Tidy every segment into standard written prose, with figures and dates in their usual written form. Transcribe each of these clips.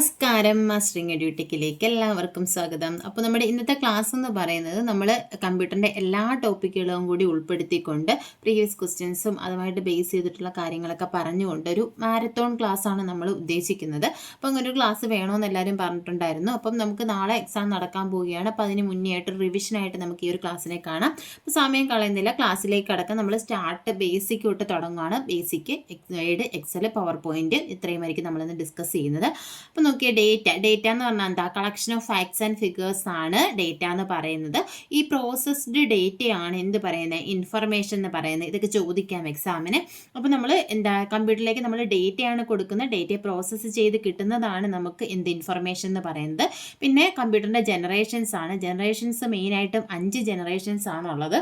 നമസ്കാരം, മാസ്റ്ററിംഗ് എഡ്യൂടെക്കിലേക്ക് എല്ലാവർക്കും സ്വാഗതം. അപ്പോൾ നമ്മുടെ ഇന്നത്തെ ക്ലാസ് എന്ന് പറയുന്നത് നമ്മൾ കമ്പ്യൂട്ടറിൻ്റെ എല്ലാ ടോപ്പിക്കുകളും കൂടി ഉൾപ്പെടുത്തിക്കൊണ്ട് പ്രീവിയസ് ക്വസ്റ്റ്യൻസും അതുമായിട്ട് ബേസ് ചെയ്തിട്ടുള്ള കാര്യങ്ങളൊക്കെ പറഞ്ഞുകൊണ്ട് ഒരു മാരത്തോൺ ക്ലാസ്സാണ് നമ്മൾ ഉദ്ദേശിക്കുന്നത്. അപ്പം അങ്ങനെ ഒരു ക്ലാസ് വേണമെന്ന് എല്ലാവരും പറഞ്ഞിട്ടുണ്ടായിരുന്നു. അപ്പം നമുക്ക് നാളെ എക്സാം നടക്കാൻ പോവുകയാണ്. അപ്പോൾ അതിന് മുന്നേ ആയിട്ട് റിവിഷനായിട്ട് നമുക്ക് ഈ ഒരു ക്ലാസ്സിനെ കാണാം. അപ്പോൾ സമയം കളയുന്നില്ല, ക്ലാസ്സിലേക്ക് കടക്കാം. നമ്മൾ സ്റ്റാർട്ട് ബേസിക് തൊട്ട് തുടങ്ങുകയാണ്. Basic, Word, Excel, power point ഇത്രയുമായിരിക്കും നമ്മളിന്ന് ഡിസ്കസ് ചെയ്യുന്നത്. അപ്പോൾ നോക്കിയ ഡേറ്റ എന്ന് പറഞ്ഞാൽ എന്താ? Collection of facts and figures ആണ് ഡേറ്റ എന്ന് പറയുന്നത്. ഈ പ്രോസസ്ഡ് ഡേറ്റയാണ് എന്ത് പറയുന്നത്? ഇൻഫർമേഷൻ എന്ന് പറയുന്നത്. ഇതൊക്കെ ചോദിക്കാം എക്സാമിന്. അപ്പോൾ നമ്മൾ എന്താ കമ്പ്യൂട്ടറിലേക്ക് നമ്മൾ ഡേറ്റയാണ് കൊടുക്കുന്നത്. ഡേറ്റയെ പ്രോസസ്സ് ചെയ്ത് കിട്ടുന്നതാണ് നമുക്ക് എന്ത് ഇൻഫർമേഷൻ എന്ന് പറയുന്നത്. പിന്നെ കമ്പ്യൂട്ടറിൻ്റെ ജനറേഷൻസ് ആണ്. ജനറേഷൻസ് മെയിനായിട്ടും 5 ജനറേഷൻസ് ആണുള്ളത്.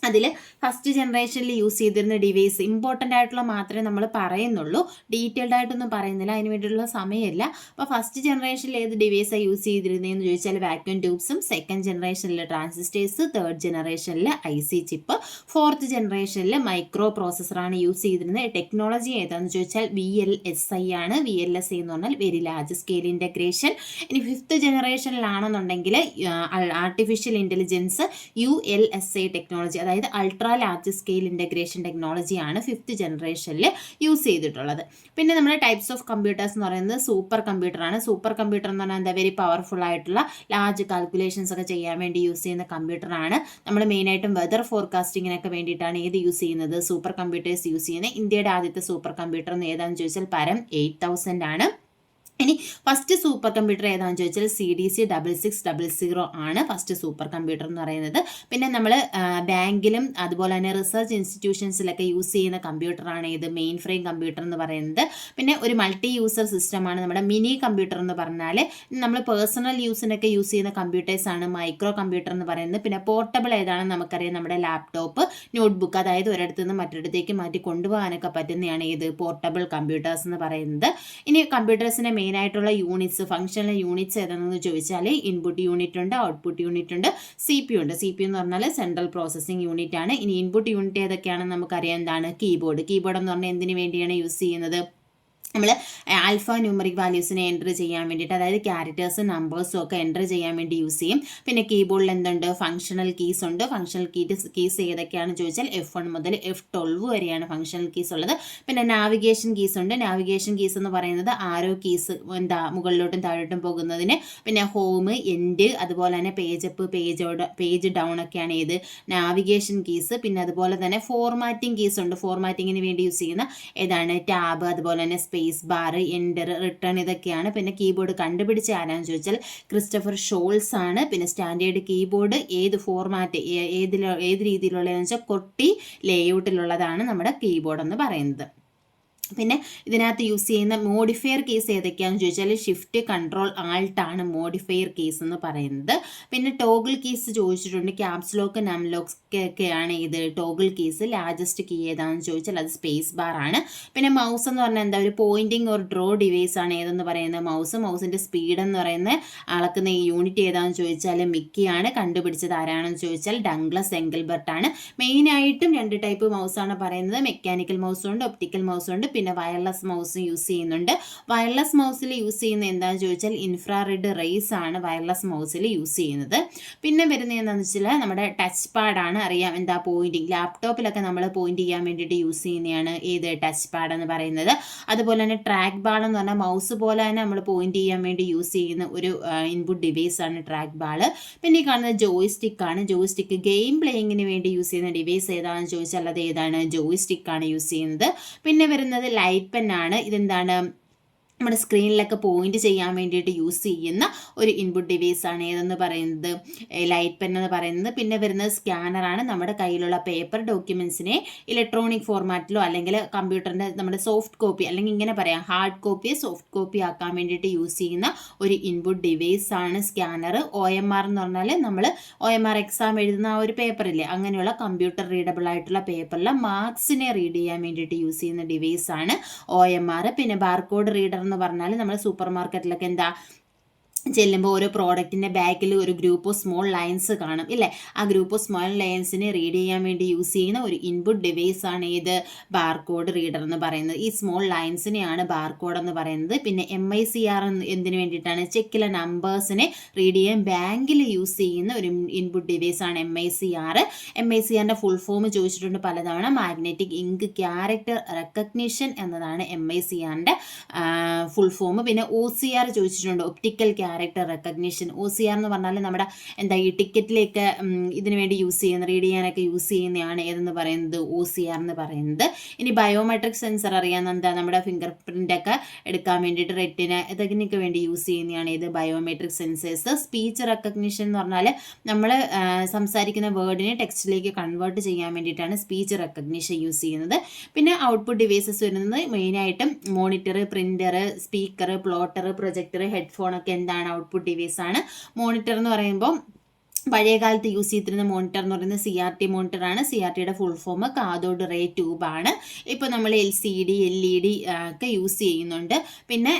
അതിൽ ഫസ്റ്റ് ജനറേഷനിൽ യൂസ് ചെയ്തിരുന്ന ഡിവൈസ് ഇമ്പോർട്ടൻ്റ് ആയിട്ടുള്ള മാത്രമേ നമ്മൾ പറയുന്നുള്ളൂ, ഡീറ്റെയിൽഡ് ആയിട്ടൊന്നും പറയുന്നില്ല, അതിന് വേണ്ടിയിട്ടുള്ള സമയമില്ല. അപ്പോൾ ഫസ്റ്റ് ജനറേഷനിൽ ഏത് ഡിവൈസാണ് യൂസ് ചെയ്തിരുന്നതെന്ന് ചോദിച്ചാൽ വാക്യൂം ട്യൂബ്സും, സെക്കൻഡ് ജനറേഷനിൽ ട്രാൻസിസ്റ്റേഴ്സ്, തേർഡ് ജനറേഷനിൽ IC ചിപ്പ്, ഫോർത്ത് ജനറേഷനിൽ മൈക്രോ പ്രോസസ്സറാണ് യൂസ് ചെയ്തിരുന്നത്. ടെക്നോളജി ഏതാണെന്ന് ചോദിച്ചാൽ VLSI ആണ്. VLSI എന്ന് പറഞ്ഞാൽ വെരി ലാർജ് സ്കെയിൽ ഇൻ്റഗ്രേഷൻ. ഇനി ഫിഫ്ത്ത് ജനറേഷനിലാണെന്നുണ്ടെങ്കിൽ ആർട്ടിഫിഷ്യൽ ഇൻ്റലിജൻസ് ULSI ടെക്നോളജി, അതായത് അൾട്രാ ലാർജ് സ്കെയിൽ ഇൻ്റഗ്രേഷൻ ടെക്നോളജിയാണ് ഫിഫ്ത്ത് ജനറേഷനിൽ യൂസ് ചെയ്തിട്ടുള്ളത്. പിന്നെ നമ്മുടെ ടൈപ്സ് ഓഫ് കമ്പ്യൂട്ടേഴ്സ് എന്ന് പറയുന്നത് സൂപ്പർ കമ്പ്യൂട്ടറാണ്. സൂപ്പർ കമ്പ്യൂട്ടർ എന്ന് പറഞ്ഞാൽ എന്താ? വെരി പവർഫുൾ ആയിട്ടുള്ള ലാർജ് കാൽക്കുലേഷൻസ് ഒക്കെ ചെയ്യാൻ വേണ്ടി യൂസ് ചെയ്യുന്ന കമ്പ്യൂട്ടറാണ്. നമ്മൾ മെയിനായിട്ടും വെതർ ഫോർകാസ്റ്റിങ്ങിനൊക്കെ വേണ്ടിയിട്ടാണ് ഏത് യൂസ് ചെയ്യുന്നത്? സൂപ്പർ കമ്പ്യൂട്ടേഴ്സ് യൂസ് ചെയ്യുന്നത്. ഇന്ത്യയുടെ ആദ്യത്തെ സൂപ്പർ കമ്പ്യൂട്ടർ എന്ന് ഏതാണെന്ന് ചോദിച്ചാൽ പരം 8000 ആണ്. ഇനി ഫസ്റ്റ് സൂപ്പർ കമ്പ്യൂട്ടർ ഏതാണെന്ന് ചോദിച്ചാൽ CDC 6600 ആണ് ഫസ്റ്റ് സൂപ്പർ കമ്പ്യൂട്ടർ എന്ന് പറയുന്നത്. പിന്നെ നമ്മൾ ബാങ്കിലും അതുപോലെ തന്നെ റിസർച്ച് ഇൻസ്റ്റിറ്റ്യൂഷൻസിലൊക്കെ യൂസ് ചെയ്യുന്ന കമ്പ്യൂട്ടറാണ് ഇത് മെയിൻ ഫ്രെയിം കമ്പ്യൂട്ടർ എന്ന് പറയുന്നത്. പിന്നെ ഒരു മൾട്ടി യൂസർ സിസ്റ്റമാണ് നമ്മുടെ മിനി കമ്പ്യൂട്ടർ എന്ന് പറഞ്ഞാൽ. നമ്മൾ പേഴ്സണൽ യൂസിനൊക്കെ യൂസ് ചെയ്യുന്ന കമ്പ്യൂട്ടേഴ്സാണ് മൈക്രോ കമ്പ്യൂട്ടർ എന്ന് പറയുന്നത്. പിന്നെ പോർട്ടബിൾ ഏതാണെന്ന് നമുക്കറിയാം, നമ്മുടെ ലാപ്ടോപ്പ്, നോട്ട്ബുക്ക്, അതായത് ഒരിടത്തു നിന്ന് മറ്റൊരിടത്തേക്ക് മാറ്റി കൊണ്ടുപോകാനൊക്കെ പറ്റുന്നതാണ് ഇത് പോർട്ടബിൾ കമ്പ്യൂട്ടേഴ്സ് എന്ന് പറയുന്നത്. ഇനി കമ്പ്യൂട്ടേഴ്സിൻ്റെ മെയിനായിട്ടുള്ള യൂണിറ്റ്സ്, ഫങ്ഷണൽ യൂണിറ്റ്സ് ഏതാണെന്ന് ചോദിച്ചാൽ ഇൻപുട്ട് യൂണിറ്റ് ഉണ്ട്, ഔട്ട്പുട്ട് യൂണിറ്റ് ഉണ്ട്, CPU ഉണ്ട്. CPU എന്ന് പറഞ്ഞാൽ സെൻട്രൽ പ്രോസസ്സിംഗ് യൂണിറ്റ് ആണ്. ഇനി ഇൻപുട്ട് യൂണിറ്റ് ഏതൊക്കെയാണെന്ന് നമുക്കറിയാം. എന്താണ്? കീബോർഡ്. കീബോർഡ് എന്ന് പറഞ്ഞാൽ എന്തിനു വേണ്ടിയാണ് യൂസ് ചെയ്യുന്നത്? നമ്മൾ ആൽഫ ന്യൂമറിക് വാല്യൂസിനെ എൻ്റർ ചെയ്യാൻ വേണ്ടിയിട്ട്, അതായത് ക്യാരക്ടേഴ്സും നമ്പേഴ്സും ഒക്കെ എൻ്റർ ചെയ്യാൻ വേണ്ടി യൂസ് ചെയ്യും. പിന്നെ കീബോർഡിൽ എന്തുണ്ട്? ഫങ്ഷണൽ കീസ് ഉണ്ട്. ഫങ്ഷണൽ കീസ് ഏതൊക്കെയാണെന്ന് ചോദിച്ചാൽ F1 മുതൽ F12 വരെയാണ് ഫങ്ഷണൽ കീസ് ഉള്ളത്. പിന്നെ നാവിഗേഷൻ കീസ് ഉണ്ട്. നാവിഗേഷൻ കീസ് എന്ന് പറയുന്നത് ആരോ കീസ്, എന്താ മുകളിലോട്ടും താഴോട്ടും പോകുന്നതിന്. പിന്നെ ഹോം, എൻഡ്, അതുപോലെ തന്നെ പേജ് അപ്പ്, പേജ് ഡൗൺ ഒക്കെയാണ് ഏത്? Navigation keys. പിന്നെ അതുപോലെ തന്നെ ഫോർമാറ്റിംഗ് കീസ് ഉണ്ട്. ഫോർമാറ്റിങ്ങിന് വേണ്ടി യൂസ് ചെയ്യുന്ന ഏതാണ്? ടാബ്, അതുപോലെ തന്നെ സ്പേസ് ബാർ, എൻ്റർ, റിട്ടേൺ, ഇതൊക്കെയാണ്. പിന്നെ കീബോർഡ് കണ്ടുപിടിച്ച ആരാന്ന് ചോദിച്ചാൽ ക്രിസ്റ്റഫർ ഷോൾസ് ആണ്. പിന്നെ സ്റ്റാൻഡേർഡ് കീബോർഡ് ഏത് ഫോർമാറ്റ്, ഏത് രീതിയിലുള്ളതെന്ന് വെച്ചാൽ കൊട്ടി ലേഔട്ടിലുള്ളതാണ് നമ്മുടെ കീബോർഡ് എന്ന് പറയുന്നത്. പിന്നെ ഇതിനകത്ത് യൂസ് ചെയ്യുന്ന മോഡിഫയർ കേസ് ഏതൊക്കെയാണെന്ന് ചോദിച്ചാൽ ഷിഫ്റ്റ്, കൺട്രോൾ, ആൾട്ട് ആണ് മോഡിഫയർ കേസ് എന്ന് പറയുന്നത്. പിന്നെ ടോഗിൾ കീസ് ചോദിച്ചിട്ടുണ്ട്. ക്യാപ്സ് ലോക്ക്, നം ലോക്ക് ഒക്കെയാണ് ഇത് ടോഗിൾ കീസ്. ലാർജസ്റ്റ് കീ ഏതാണെന്ന് ചോദിച്ചാൽ അത് സ്പേസ് ബാർ ആണ്. പിന്നെ മൗസ് എന്ന് പറഞ്ഞാൽ എന്താ? ഒരു പോയിന്റിങ് ഒരു ഡ്രോ ഡിവൈസ് ആണ് ഏതെന്ന് പറയുന്നത് മൗസ്. മൗസിൻ്റെ സ്പീഡ് എന്ന് പറയുന്നത് അളക്കുന്ന ഈ യൂണിറ്റ് ഏതാണെന്ന് ചോദിച്ചാൽ മിക്കിയാണ്. കണ്ടുപിടിച്ചത് ആരാണെന്ന് ചോദിച്ചാൽ ഡഗ്ലസ് എംഗൽബർട്ട് ആണ്. മെയിനായിട്ടും 2 ടൈപ്പ് മൗസാണ് പറയുന്നത്. മെക്കാനിക്കൽ മൗസും ഉണ്ട്, ഒപ്റ്റിക്കൽ മൗസും ഉണ്ട്. പിന്നെ വയർലെസ് മൗസ് യൂസ് ചെയ്യുന്നുണ്ട്. വയർലെസ് മൗസിൽ യൂസ് ചെയ്യുന്ന എന്താണെന്ന് ചോദിച്ചാൽ ഇൻഫ്രാറെഡ് റേസ് ആണ് വയർലെസ് മൗസിൽ യൂസ് ചെയ്യുന്നത്. പിന്നെ വരുന്നത് എന്താണെന്ന് വെച്ചാൽ നമ്മുടെ ടച്ച് പാഡാണ്. അറിയാം, എന്താ? പോയിന്റിങ്. ലാപ്ടോപ്പിലൊക്കെ നമ്മൾ പോയിന്റ് ചെയ്യാൻ വേണ്ടിയിട്ട് യൂസ് ചെയ്യുന്നതാണ് ഏത്? ടച്ച് പാഡ് എന്ന് പറയുന്നത്. അതുപോലെ തന്നെ ട്രാക്ക് ബാൾ എന്ന് പറഞ്ഞാൽ മൗസ് പോലെ തന്നെ നമ്മൾ പോയിന്റ് ചെയ്യാൻ വേണ്ടി യൂസ് ചെയ്യുന്ന ഒരു ഇൻപുട്ട് ഡിവൈസ് ആണ് ട്രാക്ക് ബാൾ. പിന്നെ ഈ കാണുന്നത് ജോയ്സ്റ്റിക് ആണ്. ജോയ്സ്റ്റിക്ക് ഗെയിം പ്ലേയിങ്ങിന് വേണ്ടി യൂസ് ചെയ്യുന്ന ഡിവൈസ് ഏതാണെന്ന് ചോദിച്ചാൽ അത് ഏതാണ്? ജോയ്സ്റ്റിക് ആണ് യൂസ് ചെയ്യുന്നത്. പിന്നെ വരുന്നത് ലൈറ്റ് പെൻ ആണ്. ഇതെന്താണ്? നമ്മുടെ സ്ക്രീനിലൊക്കെ പോയിന്റ് ചെയ്യാൻ വേണ്ടിയിട്ട് യൂസ് ചെയ്യുന്ന ഒരു ഇൻപുട്ട് ഡിവൈസ് ആണ് ഏതെന്ന് പറയുന്നത്? ലൈറ്റ് പെൻ എന്ന് പറയുന്നത്. പിന്നെ വരുന്നത് സ്കാനറാണ്. നമ്മുടെ കയ്യിലുള്ള പേപ്പർ ഡോക്യുമെൻസിനെ ഇലക്ട്രോണിക് ഫോർമാറ്റിലോ അല്ലെങ്കിൽ കമ്പ്യൂട്ടറിൻ്റെ നമ്മുടെ സോഫ്റ്റ് കോപ്പി, അല്ലെങ്കിൽ ഇങ്ങനെ പറയാം ഹാർഡ് കോപ്പിയെ സോഫ്റ്റ് കോപ്പി ആക്കാൻ വേണ്ടിയിട്ട് യൂസ് ചെയ്യുന്ന ഒരു ഇൻപുട്ട് ഡിവൈസ് ആണ് സ്കാനർ. OMR എന്ന് പറഞ്ഞാൽ നമ്മൾ OMR എക്സാം എഴുതുന്ന ആ ഒരു പേപ്പറില്ലേ, അങ്ങനെയുള്ള കമ്പ്യൂട്ടർ റീഡബിൾ ആയിട്ടുള്ള പേപ്പറിൽ മാർക്സിനെ റീഡ് ചെയ്യാൻ വേണ്ടിയിട്ട് യൂസ് ചെയ്യുന്ന ഡിവൈസ് ആണ് OMR. പിന്നെ ബാർകോഡ് റീഡർ എന്ന് പറഞ്ഞാൽ നമ്മൾ സൂപ്പർ മാർക്കറ്റിലൊക്കെ എന്താ ചെല്ലുമ്പോൾ ഓരോ പ്രോഡക്റ്റിൻ്റെ ബാക്കിൽ ഒരു ഗ്രൂപ്പ് ഓഫ് സ്മോൾ ലൈൻസ് കാണും ഇല്ലേ? ആ ഗ്രൂപ്പ് ഓഫ് സ്മോൾ ലൈൻസിനെ റീഡ് ചെയ്യാൻ വേണ്ടി യൂസ് ചെയ്യുന്ന ഒരു ഇൻപുട്ട് ഡിവൈസ് ആണ് ഇത് ബാർകോഡ് റീഡർ എന്ന് പറയുന്നത്. ഈ സ്മോൾ ലൈൻസിനെയാണ് ബാർകോഡ് എന്ന് പറയുന്നത്. പിന്നെ MICR എന്തിനു വേണ്ടിയിട്ടാണ്? ചെക്കിലെ നമ്പേഴ്സിനെ റീഡ് ചെയ്യാൻ ബാങ്കിൽ യൂസ് ചെയ്യുന്ന ഒരു ഇൻപുട്ട് ഡിവൈസ് ആണ് MICR. MICRൻ്റെ ഫുൾ ഫോം ചോദിച്ചിട്ടുണ്ട് പലതവണ. മാഗ്നറ്റിക് ഇങ്ക് ക്യാരക്ടർ റെക്കഗ്നിഷൻ എന്നതാണ് MICRൻ്റെ ഫുൾ ഫോം. പിന്നെ OCR ചോദിച്ചിട്ടുണ്ട്, ഒപ്റ്റിക്കൽ ക്യാരക്ടർ റെക്കഗ്നിഷൻ. OCR എന്ന് പറഞ്ഞാൽ നമ്മുടെ ഈ ടിക്കറ്റിലേക്ക് ഇതിനു വേണ്ടി യൂസ് ചെയ്യുന്ന, റീഡ് ചെയ്യാനൊക്കെ യൂസ് ചെയ്യുന്നതാണ് ഏതെന്ന് പറയുന്നത്? OCR എന്ന് പറയുന്നത്. ഇനി ബയോമെട്രിക് സെൻസർ അറിയാവുന്ന നമ്മുടെ ഫിംഗർ പ്രിൻ്റ് ഒക്കെ എടുക്കാൻ വേണ്ടിയിട്ട് റെറ്റിന ഇതിനൊക്കെ വേണ്ടി യൂസ് ചെയ്യുന്നതാണ് ഏത്? Biometric sensors. സ്പീച്ച് റെക്കഗ്നിഷൻ എന്ന് പറഞ്ഞാൽ നമ്മൾ സംസാരിക്കുന്ന വേർഡിനെ ടെക്സ്റ്റിലേക്ക് കൺവേർട്ട് ചെയ്യാൻ വേണ്ടിയിട്ടാണ് സ്പീച്ച് റെക്കഗ്നിഷൻ യൂസ് ചെയ്യുന്നത്. പിന്നെ ഔട്ട്പുട്ട് ഡിവൈസസ് വരുന്നത് മെയിനായിട്ടും monitor, printer, speaker, plotter, projector, headphone ഒക്കെ എന്താണ്? ഔട്ട്പുട്ട് ഡിവൈസ് ആണ്. മോണിറ്റർ എന്ന് പറയുമ്പോൾ പഴയ കാലത്ത് യൂസ് ചെയ്തിരുന്ന മോണിറ്റർ എന്ന് പറയുന്നത് CRT മോണിറ്ററാണ്. CRTയുടെ ഫുൾ ഫോം കാഥോഡ് റേ ട്യൂബാണ്. ഇപ്പോൾ നമ്മൾ LCD, LED ഒക്കെ യൂസ് ചെയ്യുന്നുണ്ട്. പിന്നെ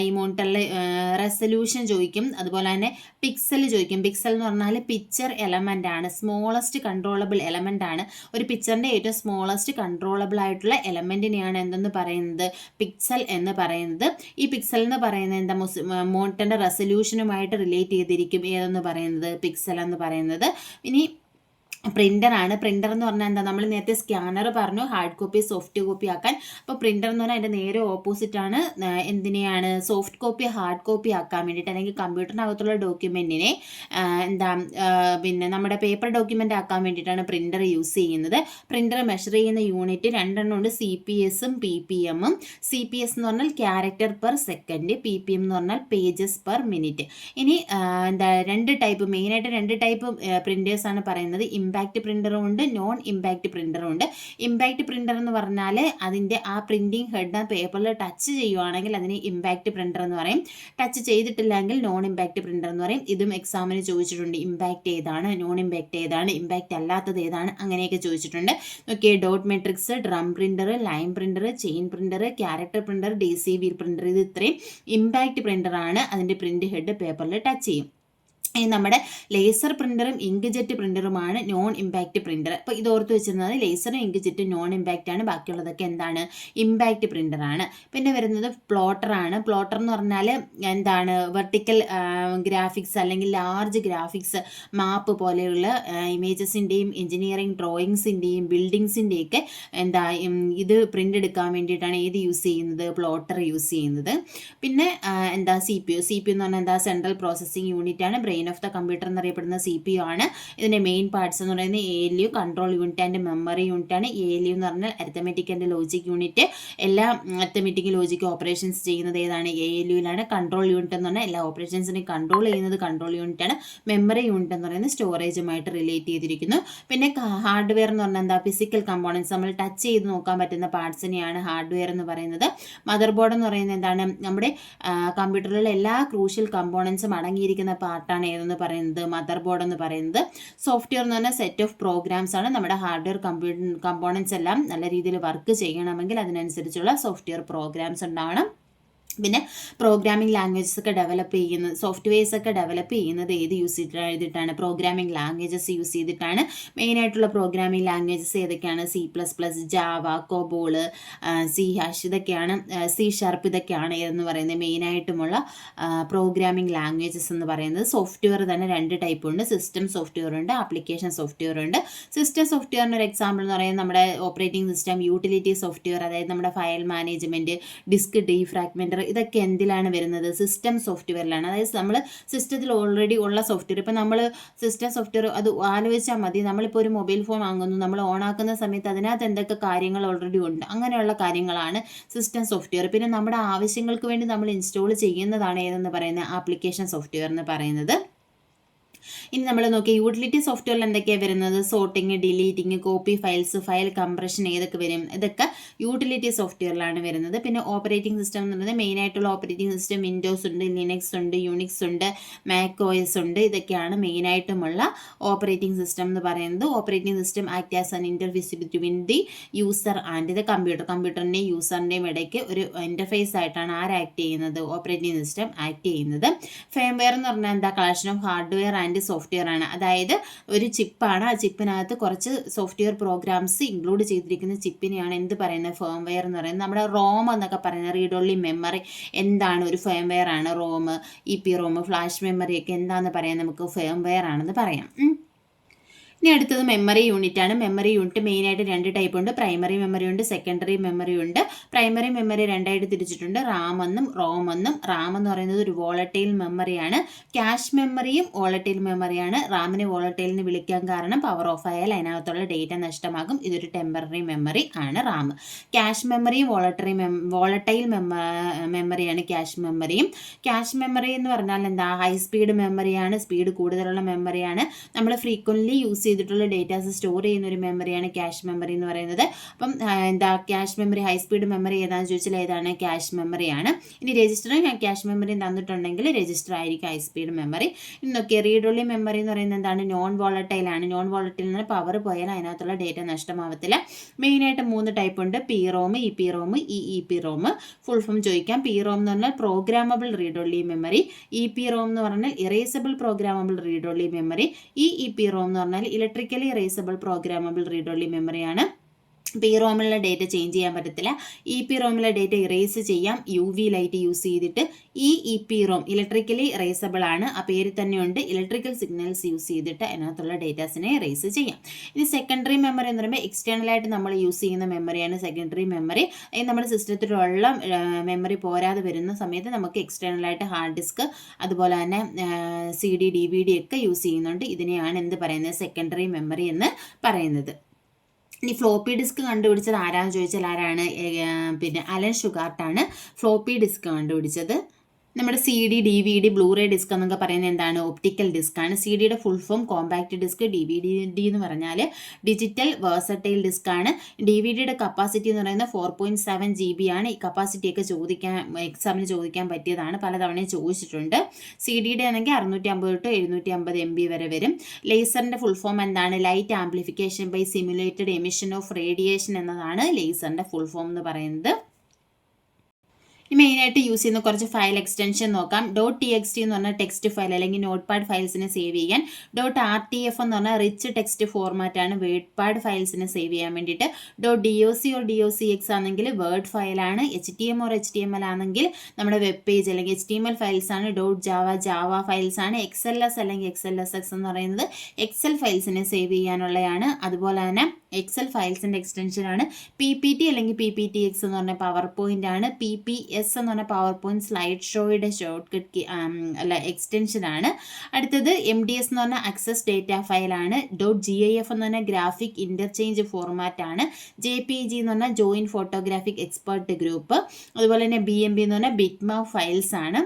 ഈ മോണിറ്ററിൽ റെസൊല്യൂഷൻ ചോദിക്കും, അതുപോലെ തന്നെ പിക്സൽ ചോദിക്കും. പിക്സൽ എന്ന് പറഞ്ഞാൽ പിക്ചർ എലമെൻ്റ് ആണ്, സ്മോളസ്റ്റ് കൺട്രോളബിൾ എലമെൻ്റ് ആണ്. ഒരു പിക്ചറിൻ്റെ ഏറ്റവും സ്മോളസ്റ്റ് കൺട്രോളബിൾ ആയിട്ടുള്ള എലമെൻറ്റിനെയാണ് എന്തെന്ന് പറയുന്നത്? പിക്സൽ എന്ന് പറയുന്നത്. ഈ പിക്സൽ എന്ന് പറയുന്നത് മോണിറ്ററിൻ്റെ റെസൊല്യൂഷനുമായിട്ട് റിലേറ്റ് ചെയ്തിരിക്കും ഏതെന്ന് പറയുന്നത്? പിക്സൽ എന്ന് പറയുന്നത്. ഇനി പ്രിൻ്ററാണ്. പ്രിൻ്റർ എന്ന് പറഞ്ഞാൽ നമ്മൾ നേരത്തെ സ്കാനർ പറഞ്ഞു ഹാർഡ് കോപ്പി സോഫ്റ്റ് കോപ്പി ആക്കാൻ. അപ്പോൾ പ്രിൻ്റർ എന്ന് പറഞ്ഞാൽ അതിൻ്റെ നേരെ ഓപ്പോസിറ്റാണ്. എന്തിനെയാണ്? സോഫ്റ്റ് കോപ്പി ഹാർഡ് കോപ്പി ആക്കാൻ വേണ്ടിയിട്ട്, അല്ലെങ്കിൽ കമ്പ്യൂട്ടറിനകത്തുള്ള ഡോക്യുമെൻറ്റിനെ പിന്നെ നമ്മുടെ പേപ്പർ ഡോക്യുമെൻ്റ് ആക്കാൻ വേണ്ടിയിട്ടാണ് പ്രിൻ്റർ യൂസ് ചെയ്യുന്നത്. പ്രിൻ്റർ മെഷർ ചെയ്യുന്ന യൂണിറ്റ് രണ്ടെണ്ണം ഉണ്ട്, CPS-ഉം PPM-ഉം. CPS എന്ന് പറഞ്ഞാൽ ക്യാരക്ടർ പെർ സെക്കൻഡ്, PPM എന്ന് പറഞ്ഞാൽ പേജസ് പെർ മിനിറ്റ്. ഇനി രണ്ട് ടൈപ്പ്, മെയിനായിട്ട് രണ്ട് ടൈപ്പ് പ്രിൻറ്റേഴ്സാണ് പറയുന്നത്. ഇമ്പാക്റ്റ് പ്രിൻ്ററും ഉണ്ട്, നോൺ ഇമ്പാക്റ്റ് പ്രിൻ്ററും ഉണ്ട്. ഇമ്പാക്റ്റ് പ്രിൻ്റർ എന്ന് പറഞ്ഞാൽ അതിൻ്റെ ആ പ്രിൻറ്റിങ് ഹെഡ് പേപ്പറിൽ ടച്ച് ചെയ്യുവാണെങ്കിൽ അതിന് ഇമ്പാക്റ്റ് പ്രിൻ്റർ എന്ന് പറയും. ടച്ച് ചെയ്തിട്ടില്ലെങ്കിൽ നോൺ ഇമ്പാക്റ്റ് പ്രിൻ്റർ എന്ന് പറയും. ഇതും എക്സാമിന് ചോദിച്ചിട്ടുണ്ട്. ഇമ്പാക്റ്റ് ഏതാണ്, നോൺ ഇമ്പാക്റ്റ് ഏതാണ്, ഇമ്പാക്റ്റ് അല്ലാത്തത് ഏതാണ്, അങ്ങനെയൊക്കെ ചോദിച്ചിട്ടുണ്ട്. Okay, dot matrix, drum printer, line printer, chain printer, character printer, DC wheel printer, ഇത് ഇത്രയും ഇമ്പാക്റ്റ് പ്രിൻ്ററാണ്. അതിൻ്റെ പ്രിൻ്റ് ഹെഡ് പേപ്പറിൽ ടച്ച് ചെയ്യും. നമ്മുടെ ലേസർ പ്രിൻ്ററും ഇങ്ക് ജെറ്റ് പ്രിൻ്ററുമാണ് നോൺ ഇമ്പാക്റ്റ് പ്രിൻ്റർ. അപ്പോൾ ഇത് ഓർത്ത് വെച്ചിരുന്നത് ലേസറും ഇങ്ക് ജെറ്റും നോൺ ഇമ്പാക്റ്റ് ആണ്, ബാക്കിയുള്ളതൊക്കെ എന്താണ്? ഇമ്പാക്റ്റ് പ്രിൻ്ററാണ്. പിന്നെ വരുന്നത് പ്ലോട്ടറാണ്. പ്ലോട്ടർ എന്ന് പറഞ്ഞാൽ വെർട്ടിക്കൽ ഗ്രാഫിക്സ് അല്ലെങ്കിൽ ലാർജ് ഗ്രാഫിക്സ് മാപ്പ് പോലെയുള്ള ഇമേജസിൻ്റെയും എഞ്ചിനീയറിംഗ് ഡ്രോയിങ്സിൻ്റെയും ബിൽഡിങ്സിൻ്റെയൊക്കെ ഇത് പ്രിൻ്റ് എടുക്കാൻ വേണ്ടിയിട്ടാണ് ഏത് യൂസ് ചെയ്യുന്നത്? പ്ലോട്ടർ യൂസ് ചെയ്യുന്നത്. പിന്നെ CPU എന്ന് പറഞ്ഞാൽ സെൻട്രൽ പ്രോസസ്സിംഗ് യൂണിറ്റ് ആണ്. ബ്രെയിൻ ഓഫ് ദ കമ്പ്യൂട്ടർ എന്നറിയപ്പെടുന്ന CPU ആണ്. ഇതിൻ്റെ മെയിൻ പാർട്സ് എന്ന് പറയുന്നത് ALU, control unit and memory unit ആണ്. ALU എന്ന് പറഞ്ഞാൽ അരിത്തമെറ്റിക് ആൻഡ് ലോജിക് യൂണിറ്റ്. എല്ലാ അരിത്തമെറ്റിക് ലോജിക് ഓപ്പറേഷൻസ് ചെയ്യുന്നത് ഏതാണ്? ALUയിലാണ്. കൺട്രോൾ യൂണിറ്റ് എന്ന് പറഞ്ഞാൽ എല്ലാ ഓപ്പറേഷൻസിനെയും കൺട്രോൾ ചെയ്യുന്നത് കൺട്രോൾ യൂണിറ്റ് ആണ്. മെമ്മറി യൂണിറ്റ് എന്ന് പറയുന്നത് സ്റ്റോറേജുമായിട്ട് റിലേറ്റ് ചെയ്തിരിക്കുന്നു. പിന്നെ ഹാർഡ്വെയർ എന്ന് പറഞ്ഞാൽ ഫിസിക്കൽ കമ്പോണൻസ്, നമ്മൾ ടച്ച് ചെയ്ത് നോക്കാൻ പറ്റുന്ന പാർട്സിനെയാണ് ഹാർഡ്വെയർ എന്ന് പറയുന്നത്. മദർ ബോർഡ് എന്ന് പറയുന്നത് നമ്മുടെ കമ്പ്യൂട്ടറിലുള്ള എല്ലാ ക്രൂഷ്യൽ കമ്പോണൻസും അടങ്ങിയിരിക്കുന്ന പാർട്ടാണ് ഏതെന്ന് പറയുന്നത്? മദർ ബോർഡ് എന്ന് പറയുന്നത്. സോഫ്റ്റ്വെയർ എന്ന് പറഞ്ഞാൽ സെറ്റ് ഓഫ് പ്രോഗ്രാംസ് ആണ്. നമ്മുടെ ഹാർഡ്വെയർ കമ്പോണൻസ് എല്ലാം നല്ല രീതിയിൽ വർക്ക് ചെയ്യണമെങ്കിൽ അതിനനുസരിച്ചുള്ള സോഫ്റ്റ്വെയർ പ്രോഗ്രാംസ് ഉണ്ടാവണം. പിന്നെ പ്രോഗ്രാമിംഗ് ലാംഗ്വേജസ് ഒക്കെ ഡെവലപ്പ് ചെയ്യുന്നത്, സോഫ്റ്റ്വെയർസ് ഒക്കെ ഡെവലപ്പ് ചെയ്യുന്നത് ഏത് യൂസ് ചെയ്തിട്ടാണ്? പ്രോഗ്രാമിംഗ് ലാംഗ്വേജസ് യൂസ് ചെയ്തിട്ടാണ്. മെയിനായിട്ടുള്ള പ്രോഗ്രാമിംഗ് ലാംഗ്വേജസ് ഏതൊക്കെയാണ്? C++, ജാവ, കോബോൾ, C#, ഇതൊക്കെയാണ്. C#, ഇതൊക്കെയാണ് എന്ന് പറയുന്നത് മെയിനായിട്ടുമുള്ള പ്രോഗ്രാമിംഗ് ലാംഗ്വേജസ് എന്ന് പറയുന്നത്. സോഫ്റ്റ്വെയർ തന്നെ രണ്ട് ടൈപ്പ് ഉണ്ട്. സിസ്റ്റം സോഫ്റ്റ്വെയർ ഉണ്ട്, ആപ്ലിക്കേഷൻ സോഫ്റ്റ്വെയർ ഉണ്ട്. സിസ്റ്റം സോഫ്റ്റ്വെയറിന് ഒരു എക്സാമ്പിൾ എന്ന് പറയുന്നത് നമ്മുടെ ഓപ്പറേറ്റിംഗ് സിസ്റ്റം, യൂട്ടിലിറ്റി സോഫ്റ്റ്വെയർ, അതായത് നമ്മുടെ ഫയൽ മാനേജ്മെൻറ്റ്, ഡിസ്ക് ഡീഫ്രാഗ്മെൻറ്റർ, ഇതൊക്കെ എന്തിലാണ് വരുന്നത്? സിസ്റ്റം സോഫ്റ്റ്വെയറിലാണ്. അതായത് നമ്മൾ സിസ്റ്റത്തിൽ ഓൾറെഡി ഉള്ള സോഫ്റ്റ്വെയർ, ഇപ്പോൾ നമ്മൾ സിസ്റ്റം സോഫ്റ്റ്വെയർ അത് ആലോചിച്ചാൽ മതി. നമ്മളിപ്പോൾ ഒരു മൊബൈൽ ഫോൺ വാങ്ങുന്നു, നമ്മൾ ഓണാക്കുന്ന സമയത്ത് അതിനകത്ത് എന്തൊക്കെ കാര്യങ്ങൾ ഓൾറെഡി ഉണ്ട്, അങ്ങനെയുള്ള കാര്യങ്ങളാണ് സിസ്റ്റം സോഫ്റ്റ്വെയർ. പിന്നെ നമ്മുടെ ആവശ്യങ്ങൾക്ക് വേണ്ടി നമ്മൾ ഇൻസ്റ്റാൾ ചെയ്യുന്നതാണ് ഏതെന്ന് പറയുന്നത്? ആപ്ലിക്കേഷൻ സോഫ്റ്റ്വെയർ എന്ന് പറയുന്നത്. ഇനി നമ്മൾ നോക്കിയാൽ യൂട്ടിലിറ്റി സോഫ്റ്റ്വെയറിൽ എന്തൊക്കെയാണ് വരുന്നത്? Sorting, deleting, copy files, file compression ഏതൊക്കെ വരും? ഇതൊക്കെ യൂട്ടിലിറ്റി സോഫ്റ്റ്വെയറിലാണ് വരുന്നത്. പിന്നെ ഓപ്പറേറ്റിംഗ് സിസ്റ്റം എന്ന് പറയുന്നത് മെയിനായിട്ടുള്ള ഓപ്പറേറ്റിംഗ് സിസ്റ്റം വിൻഡോസ് ഉണ്ട്, ലിനക്സ് ഉണ്ട്, യൂണിക്സ് ഉണ്ട്, മാക് OS ഉണ്ട്. ഇതൊക്കെയാണ് മെയിനായിട്ടുമുള്ള ഓപ്പറേറ്റിംഗ് സിസ്റ്റം എന്ന് പറയുന്നത്. Operating system act as an interface between the user and the കമ്പ്യൂട്ടറിൻ്റെയും യൂസറിൻ്റെയും ഇടയ്ക്ക് ഒരു ഇൻ്റർഫേസ് ആയിട്ടാണ് ആര് ആക്ട് ചെയ്യുന്നത്? ഓപ്പറേറ്റിംഗ് സിസ്റ്റം ആക്ട് ചെയ്യുന്നത്. ഫേംവെയർ എന്ന് പറഞ്ഞാൽ എന്താ? Collection of hardware and software ആണ്. അതായത് ഒരു ചിപ്പാണ്, ആ ചിപ്പിനകത്ത് കുറച്ച് സോഫ്റ്റ്വെയർ പ്രോഗ്രാംസ് ഇൻക്ലൂഡ് ചെയ്തിരിക്കുന്ന ചിപ്പിനെയാണ് എന്ത് പറയുന്നത്? ഫേംവെയർ എന്ന് പറയുന്നത്. നമ്മുടെ റോം എന്നൊക്കെ പറയുന്നത് റീഡ് ഓൺലി മെമ്മറി എന്താണ്? ഒരു ഫേംവെയർ ആണ്. റോം, EPROM, ഫ്ലാഷ് മെമ്മറി ഒക്കെ എന്താണെന്ന് പറയാൻ നമുക്ക് ഫേംവെയർ ആണെന്ന് പറയാം. ഇനി അടുത്തത് മെമ്മറി യൂണിറ്റ് ആണ്. മെമ്മറി യൂണിറ്റ് മെയിനായിട്ട് 2 ടൈപ്പ് ഉണ്ട്. പ്രൈമറി മെമ്മറി ഉണ്ട്, സെക്കൻഡറി മെമ്മറി ഉണ്ട്. പ്രൈമറി മെമ്മറി 2ആയിട്ട് തിരിച്ചിട്ടുണ്ട്, റാം എന്നും റോം എന്നും. റാം എന്ന് പറയുന്നത് ഒരു വോളറ്റൈൽ മെമ്മറിയാണ്. ക്യാഷ് മെമ്മറിയും വോളറ്റൈൽ മെമ്മറിയാണ്. റാമിനെ വോളറ്റൈൽ എന്ന് വിളിക്കാൻ കാരണം പവർ ഓഫ് ആയാൽ അതിനകത്തുള്ള ഡേറ്റ നഷ്ടമാകും. ഇതൊരു ടെമ്പററി മെമ്മറി ആണ് റാം. ക്യാഷ് മെമ്മറിയും വോളറ്റൈൽ മെമ്മറിയാണ് ക്യാഷ് മെമ്മറിയും. ക്യാഷ് മെമ്മറി എന്ന് പറഞ്ഞാൽ എന്താ? ഹൈ സ്പീഡ് മെമ്മറിയാണ്, സ്പീഡ് കൂടുതലുള്ള മെമ്മറിയാണ്. നമ്മൾ ഫ്രീക്വൻ്റ്ലി യൂസ് ചെയ്തിട്ടുള്ള ഡേറ്റാസ് സ്റ്റോർ ചെയ്യുന്ന ഒരു മെമ്മറിയാണ് ക്യാഷ് മെമ്മറി എന്ന് പറയുന്നത്. അപ്പം എന്താ cache memory? High speed memory ഏതാണെന്ന് ചോദിച്ചാൽ ഏതാണ്? ക്യാഷ് മെമ്മറിയാണ്. ഇനി രജിസ്റ്ററും ക്യാഷ് മെമ്മറിയും തന്നിട്ടുണ്ടെങ്കിൽ രജിസ്റ്റർ ആയിരിക്കും ഹൈ സ്പീഡ് മെമ്മറി. ഇന്നൊക്കെ റീഡ് ഓൺലി മെമ്മറി എന്ന് പറയുന്നത് എന്താണ്? നോൺ വോളറ്റൈൽ ആണ്. നോൺ വോളറ്റൈൽ എന്ന് പറഞ്ഞാൽ പവർ പോയാൽ അതിനകത്തുള്ള ഡേറ്റ നഷ്ടമാവത്തില്ല. മെയിനായിട്ട് 3 ടൈപ്പ് ഉണ്ട്: PROM, EPROM, EEPROM. Full form ചോദിക്കാം. PROM എന്ന് പറഞ്ഞാൽ programmable read only memory. EPROM എന്ന് പറഞ്ഞാൽ erasable programmable read only memory. EEPROM എന്ന് പറഞ്ഞാൽ electrically erasable programmable read only മെമ്മറിയാണ്. PROMിലെ ഡേറ്റ ചേഞ്ച് ചെയ്യാൻ പറ്റത്തില്ല. EPROMിലെ ഡേറ്റ ഇറേസ് ചെയ്യാം UV ലൈറ്റ് യൂസ് ചെയ്തിട്ട്. EEPROM ഇലക്ട്രിക്കലി ഇറേസബിൾ ആണ്. ആ പേര് തന്നെയുണ്ട്. ഇലക്ട്രിക്കൽ സിഗ്നൽസ് യൂസ് ചെയ്തിട്ട് അതിനകത്തുള്ള ഡേറ്റാസിനെ ഇറേസ് ചെയ്യാം. ഇനി സെക്കൻഡറി മെമ്മറി എന്ന് പറയുമ്പോൾ എക്സ്റ്റേണലായിട്ട് നമ്മൾ യൂസ് ചെയ്യുന്ന മെമ്മറിയാണ് സെക്കൻഡറി മെമ്മറി. നമ്മുടെ സിസ്റ്റത്തിലുള്ള മെമ്മറി പോരാതെ വരുന്ന സമയത്ത് നമുക്ക് എക്സ്റ്റേണലായിട്ട് ഹാർഡ് ഡിസ്ക്, അതുപോലെ തന്നെ CD, DVD ഒക്കെ യൂസ് ചെയ്യുന്നുണ്ട്. ഇതിനെയാണ് എന്ത് പറയുന്നത്? സെക്കൻഡറി മെമ്മറി എന്ന് പറയുന്നത്. ഇനി ഫ്ലോപ്പി ഡിസ്ക് കണ്ടുപിടിച്ചത് ആരാന്ന് ചോദിച്ചാൽ ആരാണ്? പിന്നെ അലൻ ഷുഗാർട്ടാണ് ഫ്ലോപ്പി ഡിസ്ക് കണ്ടുപിടിച്ചത്. നമ്മുടെ CD, DVD, ബ്ലൂറേ ഡിസ്ക് എന്നൊക്കെ പറയുന്നത് എന്താണ്? ഒപ്റ്റിക്കൽ ഡിസ്ക് ആണ്. CDയുടെ full form compact disc. DVD എന്ന് പറഞ്ഞാൽ ഡിജിറ്റൽ വേഴ്സറ്റൈൽ ഡിസ്ക് ആണ്. DVDയുടെ കപ്പാസിറ്റി എന്ന് പറയുന്നത് 4.7 GB ആണ്. ഈ കപ്പാസിറ്റിയൊക്കെ എക്സാമിന് ചോദിക്കാൻ പറ്റിയതാണ്, പലതവണയും ചോദിച്ചിട്ടുണ്ട്. CDയുടെ ആണെങ്കിൽ 650 to 750 MB വരെ വരും. ലേസറിൻ്റെ ഫുൾ ഫോം എന്താണ്? Light amplification by simulated emission of radiation എന്നതാണ് ലേസറിൻ്റെ ഫുൾ ഫോം എന്ന് പറയുന്നത്. മെയിനായിട്ട് യൂസ് ചെയ്യുന്ന കുറച്ച് ഫയൽ എക്സ്റ്റൻഷൻ നോക്കാം. .txt എന്ന് പറഞ്ഞാൽ ടെക്സ്റ്റ് ഫയൽ അല്ലെങ്കിൽ നോട്ട് പാഡ് ഫയൽസിനെ സേവ് ചെയ്യാൻ. .rtf എന്ന് പറഞ്ഞാൽ റിച്ച് ടെക്സ്റ്റ് ഫോർമാറ്റ് ആണ്, വേർഡ് പാഡ് ഫയൽസിനെ സേവ് ചെയ്യാൻ വേണ്ടിയിട്ട്. .doc or docx ആണെങ്കിൽ വേർഡ് ഫയലാണ്. HTML or HTML ആണെങ്കിൽ നമ്മുടെ വെബ് പേജ് അല്ലെങ്കിൽ HTML ഫയൽസ് ആണ്. .java ഫയൽസ് ആണ്. XLS അല്ലെങ്കിൽ XLSX എന്ന് പറയുന്നത് എക്സൽ ഫയൽസിനെ സേവ് ചെയ്യാനുള്ളതാണ്. അതുപോലെ തന്നെ എക്സൽ ഫയൽസിൻ്റെ എക്സ്റ്റൻഷനാണ് PPT അല്ലെങ്കിൽ PPTX എന്ന് പറഞ്ഞ പവർ പോയിൻ്റ് ആണ്. PPS എന്ന് പറഞ്ഞ പവർ പോയിന്റ് സ്ലൈഡ് ഷോയുടെ ഷോർട്ട് കട്ട് എക്സ്റ്റൻഷനാണ്. അടുത്തത് MDS എന്ന് പറഞ്ഞാൽ അക്സസ് ഡേറ്റ ഫയലാണ്. .gif എന്ന് പറഞ്ഞാൽ ഗ്രാഫിക് ഇൻ്റർചേഞ്ച് ഫോർമാറ്റ് ആണ്. JPG എന്ന് പറഞ്ഞാൽ ജോയിൻറ്റ് ഫോട്ടോഗ്രാഫിക് എക്സ്പെർട്ട് ഗ്രൂപ്പ്. അതുപോലെ തന്നെ BMP എന്ന് പറഞ്ഞാൽ ബിറ്റ്മാപ്പ് ഫയൽസ് ആണ്.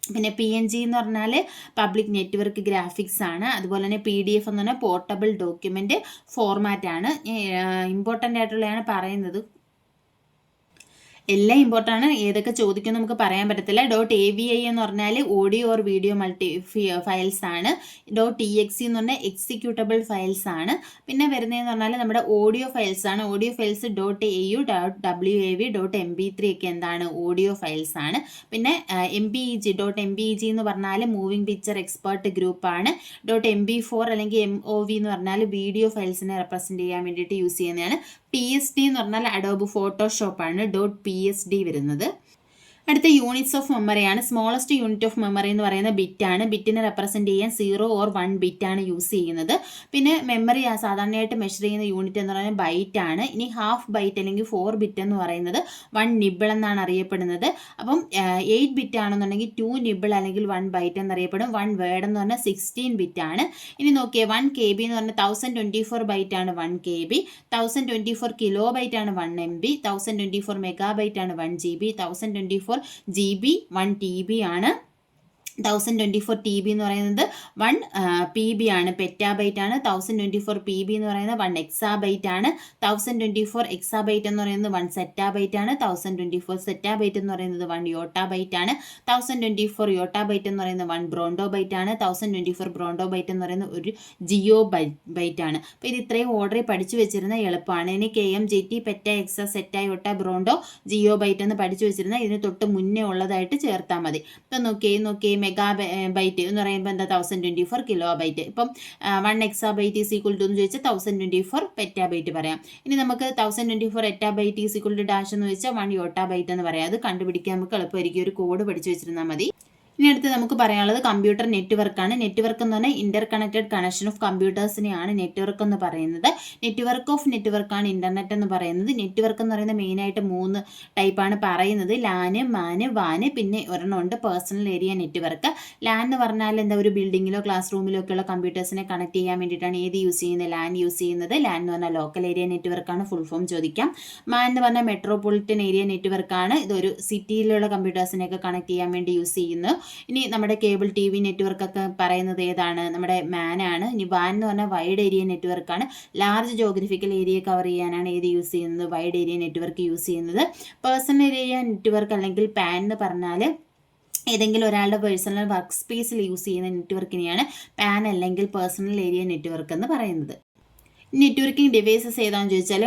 പിന്നെ PNG എന്ന് പറഞ്ഞാൽ പബ്ലിക് നെറ്റ്വർക്ക് ഗ്രാഫിക്സ് ആണ്. അതുപോലെ തന്നെ PDF എന്ന് പറഞ്ഞാൽ പോർട്ടബിൾ ഡോക്യുമെൻ്റ് ഫോർമാറ്റ് ആണ്. ഇമ്പോർട്ടൻ്റ് ആയിട്ടുള്ളതാണ് പറയുന്നത്. എല്ലാം ഇമ്പോർട്ടൻ്റ് ആണ്. ഏതൊക്കെ ചോദിക്കുമെന്ന് നമുക്ക് പറയാൻ പറ്റത്തില്ല. .avi എന്ന് പറഞ്ഞാൽ audio or video multi files ആണ്. .exe എന്ന് പറഞ്ഞാൽ എക്സിക്യൂട്ടബിൾ ഫയൽസ് ആണ്. പിന്നെ വരുന്നതെന്ന് പറഞ്ഞാൽ നമ്മുടെ ഓഡിയോ ഫയൽസ് ആണ്. Audio files .au, .wav, .mp3 ഒക്കെ എന്താണ്? ഓഡിയോ ഫയൽസ് ആണ്. പിന്നെ .mpeg എന്ന് പറഞ്ഞാൽ മൂവിങ് പിക്ചർ എക്സ്പെർട്ട് ഗ്രൂപ്പ് ആണ്. .mp4 അല്ലെങ്കിൽ MOV എന്ന് പറഞ്ഞാൽ വീഡിയോ ഫയൽസിനെ റെപ്രസെൻറ്റ് ചെയ്യാൻ വേണ്ടിയിട്ട് യൂസ് ചെയ്യുന്നതാണ്. PSD എന്ന് പറഞ്ഞാൽ അഡോബ് ഫോട്ടോഷോപ്പ് ആണ്. .psd വരുന്നത്. അടുത്ത യൂണിറ്റ്സ് ഓഫ് മെമ്മറിയാണ്. സ്മോളസ്റ്റ് യൂണിറ്റ് ഓഫ് മെമ്മറി എന്ന് പറയുന്ന ബിറ്റാണ്. ബിറ്റിനെ റെപ്രസെൻറ്റ് ചെയ്യാൻ 0 or 1 ബിറ്റാണ് യൂസ് ചെയ്യുന്നത്. പിന്നെ മെമ്മറി സാധാരണയായിട്ട് മെഷർ ചെയ്യുന്ന യൂണിറ്റ് എന്ന് പറയുന്നത് ബൈറ്റ് ആണ്. ഇനി ഹാഫ് ബൈറ്റ് അല്ലെങ്കിൽ 4 ബിറ്റ് എന്ന് പറയുന്നത് 1 നിബിൾ എന്നാണ് അറിയപ്പെടുന്നത്. അപ്പം 8 ബിറ്റ് ആണെന്നുണ്ടെങ്കിൽ 2 നിബിൾ അല്ലെങ്കിൽ 1 ബൈറ്റ് എന്നറിയപ്പെടും. 1 വേർഡ് എന്ന് പറഞ്ഞാൽ 16 ബിറ്റ് ആണ്. ഇനി നോക്കിയേ 1 KB എന്ന് പറഞ്ഞാൽ 1024 ബൈറ്റ് ആണ് 1 KB. 1024 കിലോ ബൈറ്റ് ആണ് 1 MB. 1024 മെഗാബൈറ്റ് ആണ് 1 GB. 1024 GB 1 TB ആണ്. 1024 TB എന്ന് പറയുന്നത് 1 PB ആണ്, പെറ്റാബൈറ്റ് ആണ്. 1024 PB എന്ന് പറയുന്നത് 1 എക്സാബൈറ്റ് ആണ്. 1024 എക്സാബൈറ്റ് എന്ന് പറയുന്നത് 1 സെറ്റാബൈറ്റ് ആണ്. 1024 സെറ്റാബൈറ്റ് എന്ന് പറയുന്നത് 1 യോട്ടാബൈറ്റ് ആണ്. 1024 യോട്ടാബൈറ്റ് എന്ന് പറയുന്നത് 1 ബ്രോണ്ടോബൈറ്റ് ആണ്. 1024 ബ്രോണ്ടോബൈറ്റ് എന്ന് പറയുന്നത് ഒരു ജിയോ ബൈറ്റ് ആണ്. അപ്പോൾ ഇത് ഇത്രയും ഓർഡറിൽ പഠിച്ചു വെച്ചിരുന്ന എളുപ്പമാണ്. ഇനി KM GT പെറ്റ എക്സ സെറ്റ യോട്ട ബ്രോണ്ടോ ജിയോ ബൈറ്റ് എന്ന് പഠിച്ചു വെച്ചിരുന്ന ഇതിന് തൊട്ട് മുന്നേ ഉള്ളതായിട്ട് ചേർത്താൽ മതി. ഇപ്പം നോക്കിയേ മെഗാ ബൈറ്റ് എന്ന് പറയുമ്പോൾ എന്താ 1024 കിലോ ബൈറ്റ്. ഇപ്പം 1 എക്സാബൈറ്റ് ഈസ് ഈക്വൽ ടു എന്ന് ചോദിച്ചാൽ 1024 പെറ്റാബൈറ്റ് പറയാം. ഇനി നമുക്ക് 1024 എറ്റാബൈറ്റ് ഈസ് ഈക്വൽ ടു ഡാഷ് എന്ന് ചോദിച്ചാൽ 1 യോട്ടാബൈറ്റ് എന്ന് പറയാം. അത് കണ്ടുപിടിക്കാൻ നമുക്ക് എളുപ്പമായിരിക്കും, ഒരു കോഡ് പഠിച്ചു വെച്ചിരുന്നാൽ മതി. ഇനി അടുത്ത് നമുക്ക് പറയാനുള്ളത് കമ്പ്യൂട്ടർ നെറ്റ്വർക്കാണ്. നെറ്റ്വർക്ക് എന്ന് പറഞ്ഞാൽ ഇന്റർ കണക്റ്റഡ് കണക്ഷൻ ഓഫ് കമ്പ്യൂട്ടേഴ്സിനെയാണ് നെറ്റ്വർക്ക് എന്ന് പറയുന്നത്. നെറ്റ്വർക്ക് ഓഫ് നെറ്റ്വർക്കാണ് ഇന്റർനെറ്റ് എന്ന് പറയുന്നത്. നെറ്റ്വർക്ക് എന്ന് പറയുന്നത് മെയിനായിട്ട് 3 ടൈപ്പാണ് പറയുന്നത്: ലാന്, മാന്, വാന്, പിന്നെ ഒരെണ്ണമുണ്ട് പേഴ്സണൽ ഏരിയ നെറ്റ്വർക്ക്. ലാൻ എന്ന് പറഞ്ഞാൽ എന്താ, ഒരു ബിൽഡിങ്ങിലോ ക്ലാസ് റൂമിലോ ഒക്കെയുള്ള കമ്പ്യൂട്ടേഴ്സിനെ കണക്ട് ചെയ്യാൻ വേണ്ടിയിട്ടാണ് ഏത് യൂസ് ചെയ്യുന്നത്, ലാൻ യൂസ് ചെയ്യുന്നത്. ലാൻ എന്ന് പറഞ്ഞാൽ ലോക്കൽ ഏരിയ നെറ്റ്വർക്കാണ്, ഫുൾ ഫോം ചോദിക്കാം. മാൻ എന്ന് പറഞ്ഞാൽ മെട്രോപൊളിറ്റൻ ഏരിയ നെറ്റ്വർക്കാണ്, ഇതൊരു സിറ്റിയിലുള്ള കമ്പ്യൂട്ടേഴ്സിനെയൊക്കെ കണക്ട് ചെയ്യാൻ വേണ്ടി യൂസ് ചെയ്യുന്നു. ഇനി നമ്മുടെ കേബിൾ TV നെറ്റ്വർക്കൊക്കെ പറയുന്നത് ഏതാണ്, നമ്മുടെ മാൻ ആണ്. ഇനി വാൻ എന്ന് പറഞ്ഞാൽ വൈഡ് ഏരിയ നെറ്റ്വർക്കാണ്, ലാർജ് ജോഗ്രഫിക്കൽ ഏരിയ കവർ ചെയ്യാനാണ് ഏത് യൂസ് ചെയ്യുന്നത്, വൈഡ് ഏരിയ നെറ്റ്വർക്ക് യൂസ് ചെയ്യുന്നത്. പേഴ്സണൽ ഏരിയ നെറ്റ്വർക്ക് അല്ലെങ്കിൽ പാൻ എന്ന് പറഞ്ഞാൽ ഏതെങ്കിലും ഒരാളുടെ പേഴ്സണൽ വർക്ക് സ്പേസിൽ യൂസ് ചെയ്യുന്ന നെറ്റ്വർക്കിനെയാണ് പാൻ അല്ലെങ്കിൽ പേഴ്സണൽ ഏരിയ നെറ്റ്വർക്ക് എന്ന് പറയുന്നത്. നെറ്റ്വർക്കിംഗ് ഡിവൈസസ് ഏതാണെന്ന് ചോദിച്ചാൽ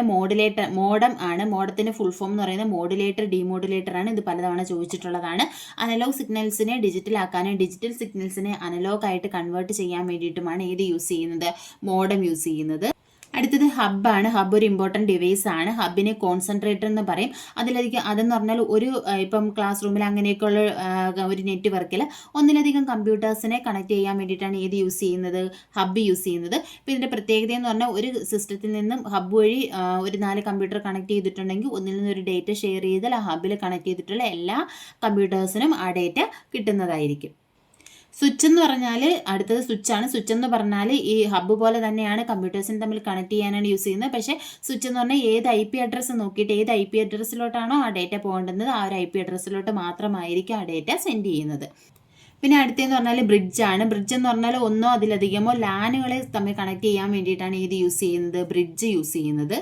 മോഡം ആണ്. മോഡത്തിൻ്റെ ഫുൾ ഫോം എന്ന് പറയുന്നത് മോഡുലേറ്റർ, ഡിമോഡുലേറ്റർ ആണ്. ഇത് പലതവണ ചോദിച്ചിട്ടുള്ളതാണ്. അനലോഗ് സിഗ്നൽസിനെ ഡിജിറ്റൽ ആക്കാനും ഡിജിറ്റൽ സിഗ്നൽസിനെ അനലോഗ് ആയിട്ട് കൺവേർട്ട് ചെയ്യാൻ വേണ്ടിയിട്ടുമാണ് ഏത് യൂസ് ചെയ്യുന്നത്, മോഡം യൂസ് ചെയ്യുന്നത്. അടുത്തത് ഹബ്ബാണ്. ഹബ്ബ് ഒരു ഇമ്പോർട്ടൻറ്റ് ഡിവൈസ് ആണ്. ഹബ്ബിനെ കോൺസെൻട്രേറ്റർ എന്ന് പറയും. അതെന്ന് പറഞ്ഞാൽ ഒരു ഇപ്പം ക്ലാസ് റൂമിൽ അങ്ങനെയൊക്കെയുള്ള ഒരു നെറ്റ്വർക്കിൽ ഒന്നിലധികം കമ്പ്യൂട്ടേഴ്സിനെ കണക്ട് ചെയ്യാൻ വേണ്ടിയിട്ടാണ് ഏത് യൂസ് ചെയ്യുന്നത്, ഹബ്ബ് യൂസ് ചെയ്യുന്നത്. ഇപ്പോൾ ഇതിൻ്റെ പ്രത്യേകത എന്ന് പറഞ്ഞാൽ ഒരു സിസ്റ്റത്തിൽ നിന്നും ഹബ്ബ് വഴി ഒരു 4 കമ്പ്യൂട്ടർ കണക്ട് ചെയ്തിട്ടുണ്ടെങ്കിൽ ഒന്നിൽ നിന്നൊരു ഡേറ്റ ഷെയർ ചെയ്താൽ ആ ഹബ്ബിൽ കണക്ട് ചെയ്തിട്ടുള്ള എല്ലാ കമ്പ്യൂട്ടേഴ്സിനും ആ ഡേറ്റ കിട്ടുന്നതായിരിക്കും. സ്വിച്ച് എന്ന് പറഞ്ഞാൽ അടുത്തത് സ്വിച്ചാണ്. സ്വിച്ച് എന്ന് പറഞ്ഞാൽ ഈ ഹബ്ബ് പോലെ തന്നെയാണ്, കമ്പ്യൂട്ടേഴ്സിന് തമ്മിൽ കണക്ട് ചെയ്യാനാണ് യൂസ് ചെയ്യുന്നത്. പക്ഷേ സ്വിച്ച് എന്ന് പറഞ്ഞാൽ ഏത് IP അഡ്രസ്സ് നോക്കിയിട്ട് ഏത് IP അഡ്രസ്സിലോട്ടാണോ ആ ഡേറ്റ പോകേണ്ടത് ആ ഒരു IP അഡ്രസ്സിലോട്ട് മാത്രമായിരിക്കും ആ ഡേറ്റ സെൻഡ് ചെയ്യുന്നത്. പിന്നെ അടുത്തതെന്ന് പറഞ്ഞാൽ ബ്രിഡ്ജാണ്. ബ്രിഡ്ജ് എന്ന് പറഞ്ഞാൽ ഒന്നോ അതിലധികമോ ലാനുകളെ തമ്മിൽ കണക്ട് ചെയ്യാൻ വേണ്ടിയിട്ടാണ് ഇത് യൂസ് ചെയ്യുന്നത്, ബ്രിഡ്ജ് യൂസ് ചെയ്യുന്നത്.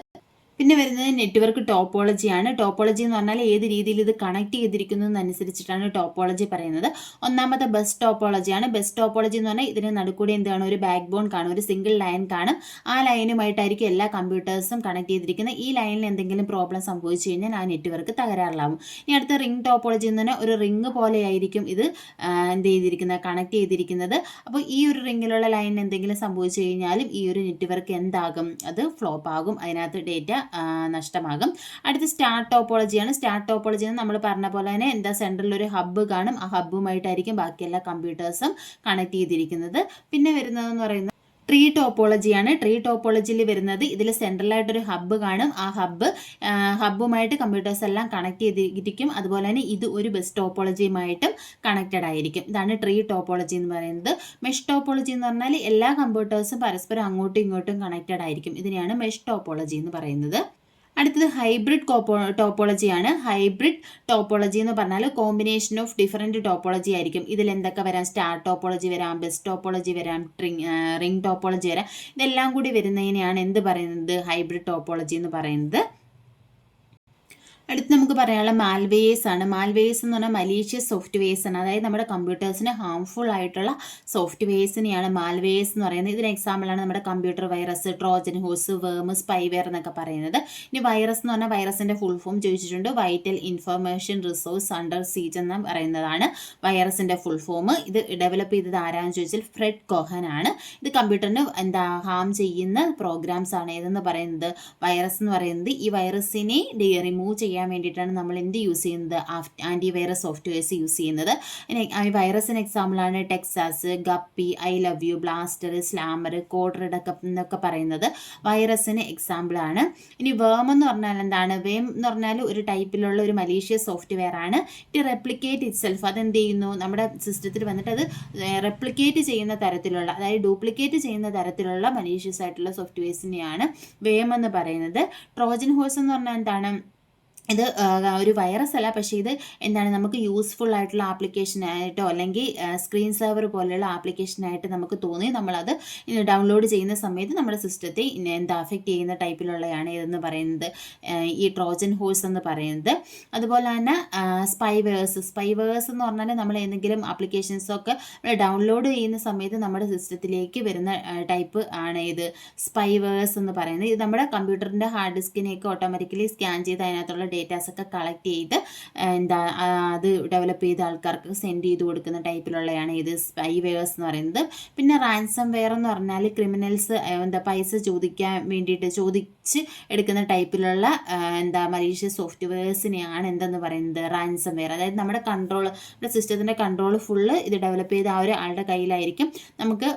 പിന്നെ വരുന്നത് നെറ്റ്വർക്ക് ടോപ്പോളജിയാണ്. ടോപ്പോളജി എന്ന് പറഞ്ഞാൽ ഏത് രീതിയിൽ ഇത് കണക്ട് ചെയ്തിരിക്കുന്നതനുസരിച്ചിട്ടാണ് ടോപ്പോളജി പറയുന്നത്. ഒന്നാമത്തെ ബസ് ടോപ്പോളജിയാണ്. ബസ് ടോപ്പോളജി എന്ന് പറഞ്ഞാൽ ഇതിന് നടുക്കൂടി എന്താണ്, ഒരു ബാക്ക് ബോൺ കാണും, ഒരു സിംഗിൾ ലൈൻ കാണും. ആ ലൈനുമായിട്ടായിരിക്കും എല്ലാ കമ്പ്യൂട്ടേഴ്സും കണക്ട് ചെയ്തിരിക്കുന്നത്. ഈ ലൈനിൽ എന്തെങ്കിലും പ്രോബ്ലം സംഭവിച്ചു കഴിഞ്ഞാൽ ആ നെറ്റ്വർക്ക് തകരാറിലാവും. ഇനി അടുത്ത റിംഗ് ടോപ്പോളജി എന്ന് പറഞ്ഞാൽ ഒരു റിംഗ് പോലെയായിരിക്കും ഇത് എന്ത് ചെയ്തിരിക്കുന്നത്, കണക്ട് ചെയ്തിരിക്കുന്നത്. അപ്പോൾ ഈ ഒരു റിംഗിലുള്ള ലൈനിന് എന്തെങ്കിലും സംഭവിച്ചു കഴിഞ്ഞാലും ഈ ഒരു നെറ്റ്വർക്ക് എന്താകും, അത് ഫ്ലോപ്പ് ആകും, അതിനകത്ത് ഡേറ്റ നഷ്ടമാകും. അടുത്ത സ്റ്റാർ ടോപ്പോളജിയാണ്. സ്റ്റാർ ടോപ്പോളജി എന്ന് നമ്മൾ പറഞ്ഞ പോലെ തന്നെ എന്താ, സെൻട്രലിൽ ഒരു ഹബ്ബ് കാണും, ആ ഹബ്ബുമായിട്ടായിരിക്കും ബാക്കി എല്ലാ കമ്പ്യൂട്ടേഴ്സും കണക്ട് ചെയ്തിരിക്കുന്നത്. പിന്നെ വരുന്നതെന്ന് പറയുന്നത് ട്രീ ടോപ്പോളജിയാണ്. ട്രീ ടോപ്പോളജിയിൽ വരുന്നത് ഇതിൽ സെൻട്രലായിട്ടൊരു ഹബ്ബ് കാണും, ആ ഹബ്ബുമായിട്ട് കമ്പ്യൂട്ടേഴ്സ് എല്ലാം കണക്ട് ചെയ്തിരിക്കും. അതുപോലെ തന്നെ ഇത് ഒരു ബസ് ടോപ്പോളജിയുമായിട്ടും കണക്റ്റഡ് ആയിരിക്കും. ഇതാണ് ട്രീ ടോപ്പോളജി എന്ന് പറയുന്നത്. മെഷ് ടോപ്പോളജി എന്ന് പറഞ്ഞാൽ എല്ലാ കമ്പ്യൂട്ടേഴ്സും പരസ്പരം അങ്ങോട്ടും ഇങ്ങോട്ടും കണക്റ്റഡ് ആയിരിക്കും. ഇതിനെയാണ് മെഷ് ടോപ്പോളജി എന്ന് പറയുന്നത്. അടുത്തത് ഹൈബ്രിഡ് ടോപ്പോളജിയാണ്. ഹൈബ്രിഡ് ടോപ്പോളജി എന്ന് പറഞ്ഞാൽ കോമ്പിനേഷൻ ഓഫ് ഡിഫറെൻറ്റ് ടോപ്പോളജി ആയിരിക്കും. ഇതിൽ എന്തൊക്കെ വരാം, സ്റ്റാർ ടോപ്പോളജി വരാം, ബസ് ടോപ്പോളജി വരാം, റിംഗ് ടോപ്പോളജി വരാം. ഇതെല്ലാം കൂടി വരുന്നതിനെയാണ് എന്ത് പറയുന്നത്, ഹൈബ്രിഡ് ടോപ്പോളജി എന്ന് പറയുന്നത്. അടുത്ത് നമുക്ക് പറയാനുള്ള മാൽവെയേഴ്സ് ആണ്. മാൽവെയേഴ്സ് എന്ന് പറഞ്ഞാൽ മലീഷ്യസ് സോഫ്റ്റ്വെയർസ് ആണ്. അതായത് നമ്മുടെ കമ്പ്യൂട്ടേഴ്സിന് ഹാംഫുൾ ആയിട്ടുള്ള സോഫ്റ്റ്വെയർസിനെയാണ് മാൽവെയേഴ്സ് എന്ന് പറയുന്നത്. ഇതിന് എക്സാമ്പിളാണ് നമ്മുടെ കമ്പ്യൂട്ടർ വൈറസ്, ട്രോജൻ ഹോഴ്സ്, വേം, സ്പൈവെയർ എന്നൊക്കെ പറയുന്നത്. ഇനി വൈറസ് എന്ന് പറഞ്ഞാൽ വൈറസിൻ്റെ ഫുൾ ഫോം ചോദിച്ചിട്ടുണ്ട്. Vital information resource under siege എന്ന് പറയുന്നതാണ് വൈറസിൻ്റെ ഫുൾ ഫോം. ഇത് ഡെവലപ്പ് ചെയ്തത് ആരാന്ന് ചോദിച്ചാൽ ഫ്രെഡ് കോഹൻ ആണ്. ഇത് കമ്പ്യൂട്ടറിന് ഹാം ചെയ്യുന്ന പ്രോഗ്രാംസ് ആണ് ഏതെന്ന് പറയുന്നത്, വൈറസ് എന്ന് പറയുന്നത്. ഈ വൈറസിനെ റിമൂവ് ചെയ്യാൻ വേണ്ടിയിട്ടാണ് നമ്മൾ എന്ത് യൂസ് ചെയ്യുന്നത്, ആൻറ്റിവൈറസ് സോഫ്റ്റ്വെയർസ് യൂസ് ചെയ്യുന്നത്. വൈറസിന് എക്സാമ്പിളാണ് Texas, guppy, I love you, blaster, slammer, code red എന്നൊക്കെ പറയുന്നത് വൈറസിന് എക്സാമ്പിളാണ്. ഇനി വേം എന്ന് പറഞ്ഞാൽ എന്താണ്, വേം എന്ന് പറഞ്ഞാൽ ഒരു ടൈപ്പിലുള്ള ഒരു മലീഷ്യസ് സോഫ്റ്റ്വെയർ ആണ്. ഇറ്റ് റെപ്ലിക്കേറ്റ് ഇറ്റ് സെൽഫ്, അതെന്ത് ചെയ്യുന്നു, നമ്മുടെ സിസ്റ്റത്തിൽ വന്നിട്ട് അത് റെപ്ലിക്കേറ്റ് ചെയ്യുന്ന തരത്തിലുള്ള, അതായത് ഡ്യൂപ്ലിക്കേറ്റ് ചെയ്യുന്ന തരത്തിലുള്ള മലീഷ്യസ് ആയിട്ടുള്ള സോഫ്റ്റ്വെയർസിനെയാണ് വേം എന്ന് പറയുന്നത്. ട്രോജൻ ഹോഴ്സ് എന്ന് പറഞ്ഞാൽ എന്താണ്, ഇത് ഒരു വൈറസ് അല്ല, പക്ഷേ ഇത് എന്താണ് നമുക്ക് യൂസ്ഫുൾ ആയിട്ടുള്ള ആപ്ലിക്കേഷനായിട്ടോ അല്ലെങ്കിൽ സ്ക്രീൻ സേവർ പോലെയുള്ള ആപ്ലിക്കേഷനായിട്ട് നമുക്ക് തോന്നി നമ്മളത് ഡൗൺലോഡ് ചെയ്യുന്ന സമയത്ത് നമ്മുടെ സിസ്റ്റത്തെ എന്താ അഫക്റ്റ് ചെയ്യുന്ന ടൈപ്പിലുള്ളതാണ് ഇതെന്ന് പറയുന്നത്, ഈ ട്രോജൻ ഹോഴ്സ് എന്ന് പറയുന്നത്. അതുപോലെ തന്നെ സ്പൈവേഴ്സ് എന്ന് പറഞ്ഞാൽ നമ്മൾ എന്തെങ്കിലും ആപ്ലിക്കേഷൻസൊക്കെ ഡൗൺലോഡ് ചെയ്യുന്ന സമയത്ത് നമ്മുടെ സിസ്റ്റത്തിലേക്ക് വരുന്ന ടൈപ്പ് ആണ് ഇത് സ്പൈവേഴ്സ് എന്ന് പറയുന്നത്. ഇത് നമ്മുടെ കമ്പ്യൂട്ടറിൻ്റെ ഹാർഡ് ഡിസ്കിനെയൊക്കെ ഓട്ടോമാറ്റിക്കലി സ്കാൻ ചെയ്ത് അതിനകത്തുള്ള ഡേറ്റാസൊക്കെ കളക്ട് ചെയ്ത് അത് ഡെവലപ്പ് ചെയ്ത ആൾക്കാർക്ക് സെൻഡ് ചെയ്ത് കൊടുക്കുന്ന ടൈപ്പിലുള്ളതാണ് ഇത് സ്പൈവെയർസ് എന്ന് പറയുന്നത്. പിന്നെ റാൻസം വെയർ എന്ന് പറഞ്ഞാൽ ക്രിമിനൽസ് പൈസ ചോദിക്കാൻ വേണ്ടിയിട്ട് ചോദിച്ച് എടുക്കുന്ന ടൈപ്പിലുള്ള മലീഷ്യസ് സോഫ്റ്റ്വെയർസിനെയാണ് എന്തെന്ന് പറയുന്നത് റാൻസം വെയർ. അതായത് നമ്മുടെ സിസ്റ്റത്തിൻ്റെ കൺട്രോൾ ഫുള്ള് ഇത് ഡെവലപ്പ് ചെയ്ത ആ ഒരു ആളുടെ കയ്യിലായിരിക്കും. നമുക്ക്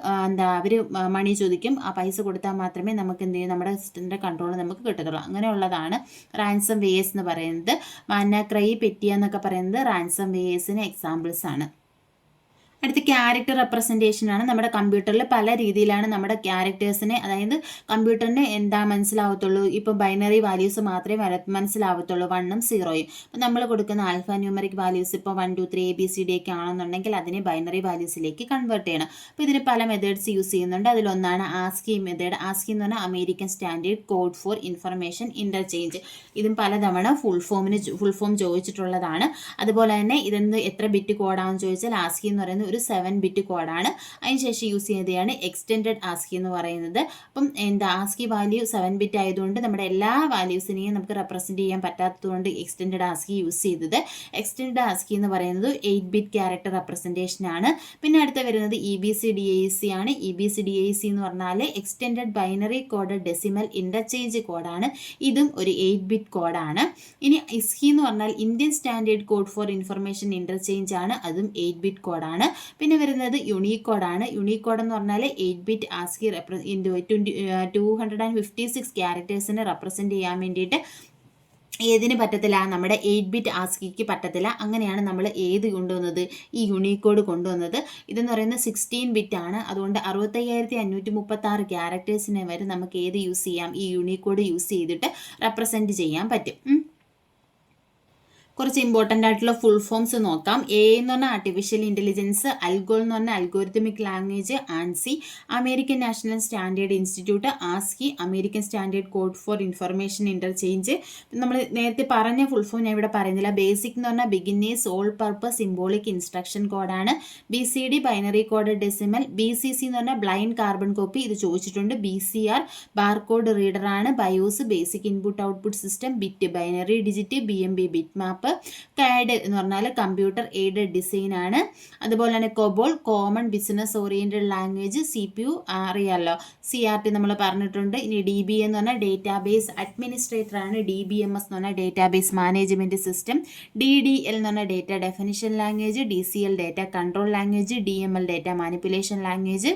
അവർ മണി ചോദിക്കും, ആ പൈസ കൊടുത്താൽ മാത്രമേ നമുക്ക് എന്ത് ചെയ്യും നമ്മുടെ സിസ്റ്റത്തിൻ്റെ കൺട്രോൾ നമുക്ക് കിട്ടത്തുള്ളൂ. അങ്ങനെയുള്ളതാണ് റാൻസം വെയേഴ്സ് എന്ന് പറയുന്നത്. വാനാക്രൈ, പെറ്റിയ എന്നൊക്കെ പറയുന്നത് റാൻസം വെയേഴ്സിന് എക്സാമ്പിൾസ് ആണ്. അടുത്ത ക്യാരക്ടർ റെപ്രസെൻറ്റേഷൻ ആണ്. നമ്മുടെ കമ്പ്യൂട്ടറിൽ പല രീതിയിലാണ് നമ്മുടെ ക്യാരക്ടേഴ്സിനെ, അതായത് കമ്പ്യൂട്ടറിന് എന്താ മനസ്സിലാവത്തുള്ളൂ, ഇപ്പോൾ ബൈനറി വാല്യൂസ് മാത്രമേ മനസ്സിലാവത്തുള്ളൂ, 1ഉം 0യും. അപ്പോൾ നമ്മൾ കൊടുക്കുന്ന ആൽഫ ന്യൂമറിക് വാല്യൂസ് ഇപ്പോൾ 1 2 3 ABCD ഒക്കെ ആണെന്നുണ്ടെങ്കിൽ അതിനെ ബൈനറി വാല്യൂസിലേക്ക് കൺവേർട്ട് ചെയ്യണം. അപ്പോൾ ഇതിന് പല മെത്തേഡ്സ് യൂസ് ചെയ്യുന്നുണ്ട്. അതിലൊന്നാണ് ആസ്കി മെത്തേഡ്. ആസ്കി എന്ന് പറഞ്ഞാൽ American standard code for information interchange. ഇതും പലതവണ ഫുൾ ഫോം ചോദിച്ചിട്ടുള്ളതാണ്. അതുപോലെ തന്നെ ഇതെന്ന് എത്ര ബിറ്റ് കോഡാണെന്ന് ചോദിച്ചാൽ ആസ്കി എന്ന് പറയുന്നത് ഒരു 7 ബിറ്റ് കോഡാണ്. അതിനുശേഷം യൂസ് ചെയ്യുന്നതാണ് എക്സ്റ്റെൻഡഡ് ആസ്കി എന്ന് പറയുന്നത്. അപ്പം ആസ്കി വാല്യൂ 7 ബിറ്റ് ആയതുകൊണ്ട് നമ്മുടെ എല്ലാ വാല്യൂസിനെയും നമുക്ക് റെപ്രസെൻറ്റ് ചെയ്യാൻ പറ്റാത്തതുകൊണ്ട് എക്സ്റ്റെൻഡഡ് ആസ്കി യൂസ് ചെയ്തത്. എക്സ്റ്റെൻഡഡ് ആസ്കി എന്ന് പറയുന്നത് 8 ബിറ്റ് ക്യാരക്ടർ റെപ്രസെൻറ്റേഷൻ ആണ്. പിന്നെ അടുത്ത വരുന്നത് EBCDIC ആണ്. EBCDIC എന്ന് പറഞ്ഞാൽ extended binary code decimal interchange കോഡാണ്. ഇതും ഒരു 8 ബിറ്റ് കോഡാണ്. ഇനി ISCI എന്ന് പറഞ്ഞാൽ Indian standard code for information interchange ആണ്. അതും 8 ബിറ്റ് കോഡാണ്. പിന്നെ വരുന്നത് യൂണിക്കോഡാണ്. യൂണിക്കോഡ് എന്ന് പറഞ്ഞാൽ 8 ബിറ്റ് ആസ്കി 256 ക്യാരക്ടേഴ്സിനെ റെപ്രസെൻറ്റ് ചെയ്യാൻ വേണ്ടിയിട്ട് ഏതിന് പറ്റത്തില്ല, നമ്മുടെ 8 ബിറ്റ് ആസ്കിക്ക് പറ്റത്തില്ല. അങ്ങനെയാണ് നമ്മൾ ഏത് കൊണ്ടുവന്നത്, ഈ യൂണിക്കോഡ് കൊണ്ടുവന്നത്. ഇതെന്ന് പറയുന്നത് 16 ബിറ്റ് ആണ്. അതുകൊണ്ട് 65,536 ക്യാരക്ടേഴ്സിനെ വരെ നമുക്ക് ഏത് യൂസ് ചെയ്യാം, ഈ യൂണിക്കോഡ് യൂസ് ചെയ്തിട്ട് റെപ്രസെൻറ്റ് ചെയ്യാൻ പറ്റും. കുറച്ച് ഇമ്പോർട്ടൻ്റ് ആയിട്ടുള്ള ഫുൾ ഫോംസ് നോക്കാം. എ എന്ന് പറഞ്ഞാൽ ആർട്ടിഫിഷ്യൽ ഇൻ്റലിജൻസ്, അൽഗോൾ എന്ന് പറഞ്ഞാൽ algorithmic language, Ancy, American national standard institute, ASCII, American standard code for information interchange. നമ്മൾ നേരത്തെ പറഞ്ഞ ഫുൾ ഫോം ഞാൻ ഇവിടെ പറയുന്നില്ല. ബേസിക് എന്ന് പറഞ്ഞാൽ beginners all purpose symbolic instruction കോഡാണ്. BCD binary code decimal. BCC എന്ന് പറഞ്ഞാൽ ബ്ലൈൻഡ് കാർബൺ കോപ്പി, ഇത് ചോദിച്ചിട്ടുണ്ട്. BCR ബാർകോഡ് റീഡറാണ്. BIOS basic input output system, bit binary digit, BMB bit map. CAD എന്ന് പറഞ്ഞാൽ കമ്പ്യൂട്ടർ എയ്ഡഡ് ഡിസൈൻ ആണ്. അതുപോലെ തന്നെ COBOL common business oriented language. CPU അറിയാമല്ലോ, CRT നമ്മൾ പറഞ്ഞിട്ടുണ്ട്. ഇനി DBA എന്ന് പറഞ്ഞാൽ ഡേറ്റാബേസ് അഡ്മിനിസ്ട്രേറ്റർ ആണ്. DBMS എന്ന് പറഞ്ഞാൽ ഡേറ്റാബേസ് മാനേജ്മെന്റ് സിസ്റ്റം. DDL എന്ന് പറഞ്ഞാൽ data definition language. DCL data control language. DML data manipulation language.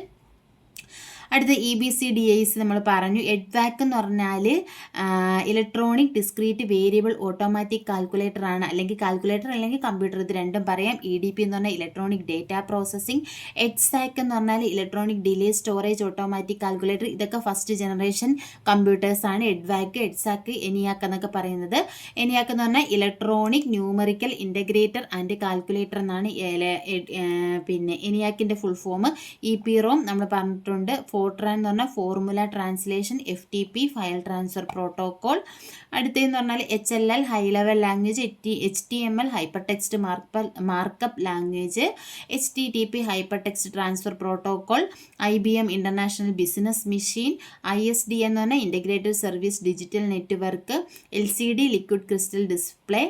അടുത്ത EBCDIC നമ്മൾ പറഞ്ഞു. EDVAC എന്ന് പറഞ്ഞാൽ electronic discrete variable automatic calculator ആണ്, അല്ലെങ്കിൽ കാൽക്കുലേറ്റർ അല്ലെങ്കിൽ കമ്പ്യൂട്ടർ, ഇത് രണ്ടും പറയാം. EDP എന്ന് പറഞ്ഞാൽ ഇലക്ട്രോണിക് ഡേറ്റ പ്രോസസ്സിംഗ്. EDSAC എന്ന് പറഞ്ഞാൽ electronic delay storage automatic calculator. ഇതൊക്കെ ഫസ്റ്റ് ജനറേഷൻ കമ്പ്യൂട്ടേഴ്സ് ആണ്. EDVAC, EDSAC, ENIAC എന്നൊക്കെ പറയുന്നത്. ENIAC എന്ന് പറഞ്ഞാൽ electronic numerical integrator and calculator എന്നാണ്. പിന്നെ ENIACിൻ്റെ ഫുൾ ഫോം EPROM നമ്മൾ പറഞ്ഞിട്ടുണ്ട്. ഫോർട്രാൻ എന്ന് പറഞ്ഞാൽ formula translation. FTP file transfer protocol. അടുത്തതെന്ന് പറഞ്ഞാൽ HLL high level language. HTML hyper text markup language. HTTP hyper text transfer protocol. IBM international business machine. ISDN എന്ന് പറഞ്ഞാൽ integrated service digital network. LCD liquid crystal display.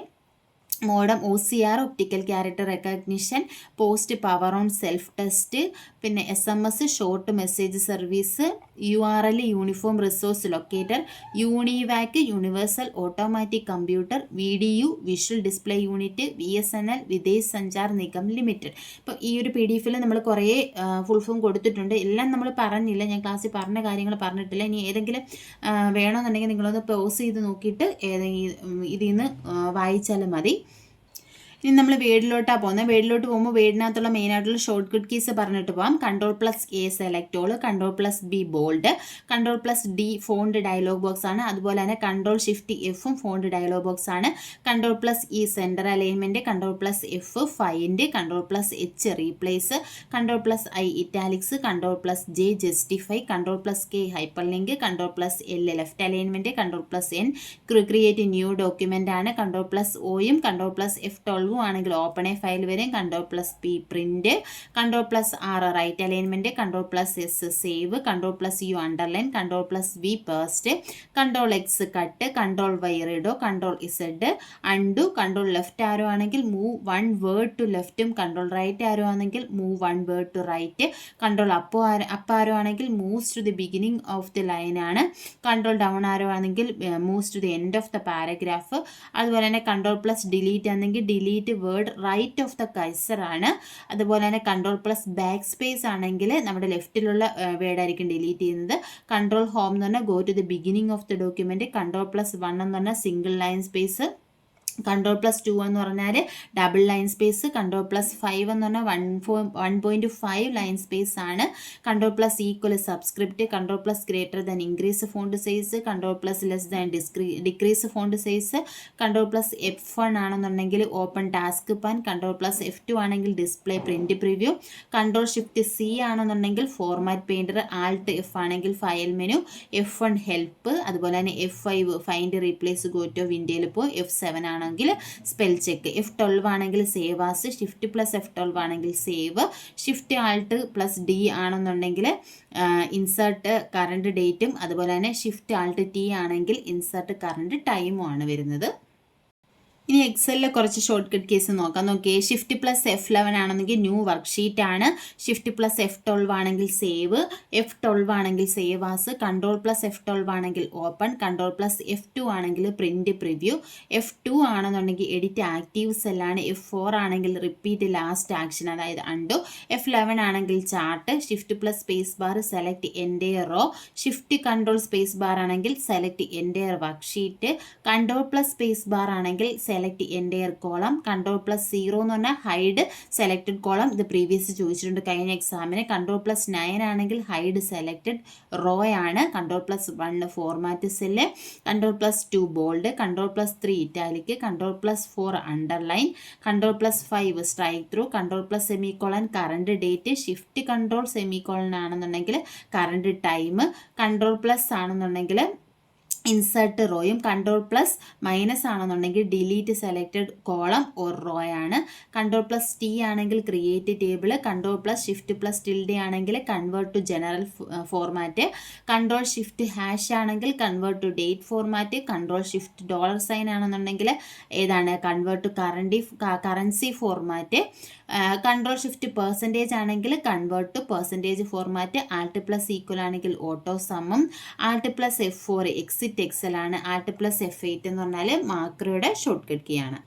Modem OCR optical character recognition. Post power on self test. പിന്നെ SMS short message service. URL uniform resource locator. UNIVAC universal automatic computer. VDU visual display unit. VSNL Videsh Sanchar Nigam limited. ഇപ്പോൾ ഈ ഒരു PDF നമ്മൾ കുറേ full form കൊടുത്തിട്ടുണ്ട്. എല്ലാം നമ്മൾ പറഞ്ഞില്ല, ഞാൻ ക്ലാസ്സിൽ പറഞ്ഞ കാര്യങ്ങൾ പറഞ്ഞിട്ടില്ല. ഇനി ഏതെങ്കിലും വേണമെന്നുണ്ടെങ്കിൽ നിങ്ങളൊന്ന് പോസ് ചെയ്ത് നോക്കിയിട്ട് ഇതിൽ നിന്ന് വായിച്ചാലും മതി. ഇനി നമ്മൾ വേർഡിലോട്ടാണ് പോകുന്നത്. വേർഡിലോട്ട് പോകുമ്പോൾ വേർഡിനകത്തുള്ള മെയിനായിട്ടുള്ള ഷോർട്ട് കട്ട് കീസ് പറഞ്ഞിട്ട് പോകാം. Ctrl+A select all, Ctrl+B bold, Ctrl+D font dialog box ആണ്. അതുപോലെ തന്നെ Ctrl+Shift+F ഫോണ്ട് ഡയലോഗ് ബോക്സ് ആണ്. Ctrl+E centre alignment, Ctrl+F find, Ctrl+H replace, Ctrl+I italics, Ctrl+J justify, Ctrl+K hyper link, Ctrl+L left alignment, Ctrl+N create new document ആണ്. Ctrl+Oയും Ctrl+F12 ആണെങ്കിൽ open a file വരും. Ctrl+P print, Ctrl+R right alignment, Ctrl+S save, Ctrl+U underline, Ctrl+V paste, Ctrl+X cut, Ctrl+Y redo, Ctrl+Z undo, Ctrl left arrow ആണെങ്കിൽ move one word to ലെഫ്റ്റും, Ctrl right arrow ആണെങ്കിൽ move one word to right, Ctrl up arrow ആണെങ്കിൽ moves to the beginning of the line ആണ്. Ctrl down arrow ആണെങ്കിൽ moves to the end of the paragraph. അതുപോലെ തന്നെ Ctrl+Delete ആണെങ്കിൽ delete word right of the cursor ആണ്. അതുപോലെ തന്നെ control back space ആണെങ്കിൽ നമ്മുടെ ലെഫ്റ്റിലുള്ള വേർഡ് ആയിരിക്കും ഡിലീറ്റ് ചെയ്യുന്നത്. Ctrl ഹോം എന്ന് പറഞ്ഞാൽ go to the beginning of the document. Ctrl+1 എന്ന് പറഞ്ഞാൽ സിംഗിൾ ലൈൻ സ്പേസ്. Ctrl+2 എന്ന് പറഞ്ഞാൽ ഡബിൾ ലൈൻ സ്പേസ്. Ctrl+5 എന്ന് പറഞ്ഞാൽ 1.5 ലൈൻ സ്പേസ് ആണ്. Ctrl+= subscript, Ctrl+greater increase font size, Ctrl+less decrease font size, Ctrl+F1 ആണെന്നുണ്ടെങ്കിൽ ഓപ്പൺ ടാസ്ക് പാൻ, Ctrl+F2 ആണെങ്കിൽ display print preview, Ctrl+Shift+C ആണെന്നുണ്ടെങ്കിൽ ഫോർമാറ്റ് പെയിൻറ്റർ, Alt+F ആണെങ്കിൽ file menu, F1 help, അതുപോലെ തന്നെ F5 find replace go to വിൻഡോയിൽ പോ, F7 ആണെങ്കിൽ spell check, F12 ആണെങ്കിൽ സേവ് ആസ്, Shift+F12 ആണെങ്കിൽ സേവ്, Shift+Alt+D ആണെന്നുണ്ടെങ്കിൽ ഇൻസേർട്ട് കറണ്ട് ഡേറ്റും, അതുപോലെ തന്നെ Shift+Alt+T ആണെങ്കിൽ ഇൻസേർട്ട് കറണ്ട് ടൈമും ആണ് വരുന്നത്. ഇനി എക്സലിലെ കുറച്ച് ഷോർട്ട് കട്ട് കേസ് നോക്കാം. നോക്കിയേ, Shift+F11 ആണെന്നെങ്കിൽ ന്യൂ വർക്ക് ഷീറ്റ് ആണ്. Shift+F12 ആണെങ്കിൽ സേവ്, F12 ആണെങ്കിൽ സേവ് ആസ്, Ctrl+F12 ആണെങ്കിൽ ഓപ്പൺ, Ctrl+F2 ആണെങ്കിൽ പ്രിന്റ് പ്രിവ്യൂ, F2 ആണെന്നുണ്ടെങ്കിൽ എഡിറ്റ് ആക്റ്റീവ് സെല്ലാണ്, F4 ആണെങ്കിൽ റിപ്പീറ്റ് ലാസ്റ്റ് ആക്ഷൻ അതായത് അണ്ടു, F11 ആണെങ്കിൽ chart, shift space bar select entire row, shift control space bar ആണെങ്കിൽ select entire worksheet, control space bar ആണെങ്കിൽ select entire column, Ctrl+0 എന്ന് പറഞ്ഞാൽ hide selected column. ഇത് previous ചോദിച്ചിട്ടുണ്ട് കഴിഞ്ഞ എക്സാമിന്. Ctrl+9 ആണെങ്കിൽ ഹൈഡ് സെലക്റ്റഡ് റോ ആണ്. Ctrl+1 format cell, Ctrl+2 bold, Ctrl+3 italic, Ctrl+4 underline, Ctrl+5 strike through, control semicolon current date, shift control semicolon ആണെന്നുണ്ടെങ്കിൽ കറണ്ട് ടൈം, Ctrl+ ആണെന്നുണ്ടെങ്കിൽ ഇൻസേർട്ട് റോയും, Ctrl+- ആണെന്നുണ്ടെങ്കിൽ delete selected column or row ആണ്. Ctrl+T ആണെങ്കിൽ create table, Ctrl+Shift+tilde ആണെങ്കിൽ convert to general format, Ctrl+Shift# ആണെങ്കിൽ convert to date format, Ctrl+Shift$ ആണെന്നുണ്ടെങ്കിൽ ഏതാണ് convert to currency format, Ctrl+Shift% ആണെങ്കിൽ convert two percentage format, Alt+= ആണെങ്കിൽ ഓട്ടോ സമ്മും, Alt+F4 എക്സിറ്റ് എക്സൽ ആണ്, Alt+F8 എന്ന് പറഞ്ഞാൽ മാക്രോയുടെ ഷോർട്ട് കട്ട് കീ ആണ്.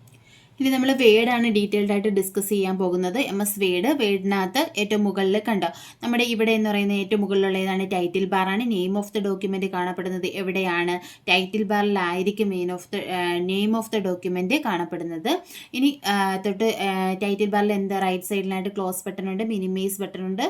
ഇനി നമ്മൾ വേർഡാണ് ഡീറ്റെയിൽഡ് ആയിട്ട് ഡിസ്കസ് ചെയ്യാൻ പോകുന്നത്. MS വേർഡിനകത്ത് ഏറ്റവും മുകളിൽ കണ്ടോ, നമ്മുടെ ഇവിടെ എന്ന് പറയുന്ന ഏറ്റവും മുകളിലുള്ള ഏതാണ് ടൈറ്റിൽ ബാറാണ്. നെയിം ഓഫ് ദ ഡോക്യുമെൻറ്റ് കാണപ്പെടുന്നത് എവിടെയാണ്? ടൈറ്റിൽ ബാറിലായിരിക്കും നെയിം ഓഫ് ദ ഡോക്യുമെൻറ്റ് കാണപ്പെടുന്നത്. ഇനി തൊട്ട് ടൈറ്റിൽ ബാറിൽ എന്താ റൈറ്റ് സൈഡിലായിട്ട് ക്ലോസ് ബട്ടൺ ഉണ്ട്, മിനിമൈസ് ബട്ടൺ ഉണ്ട്,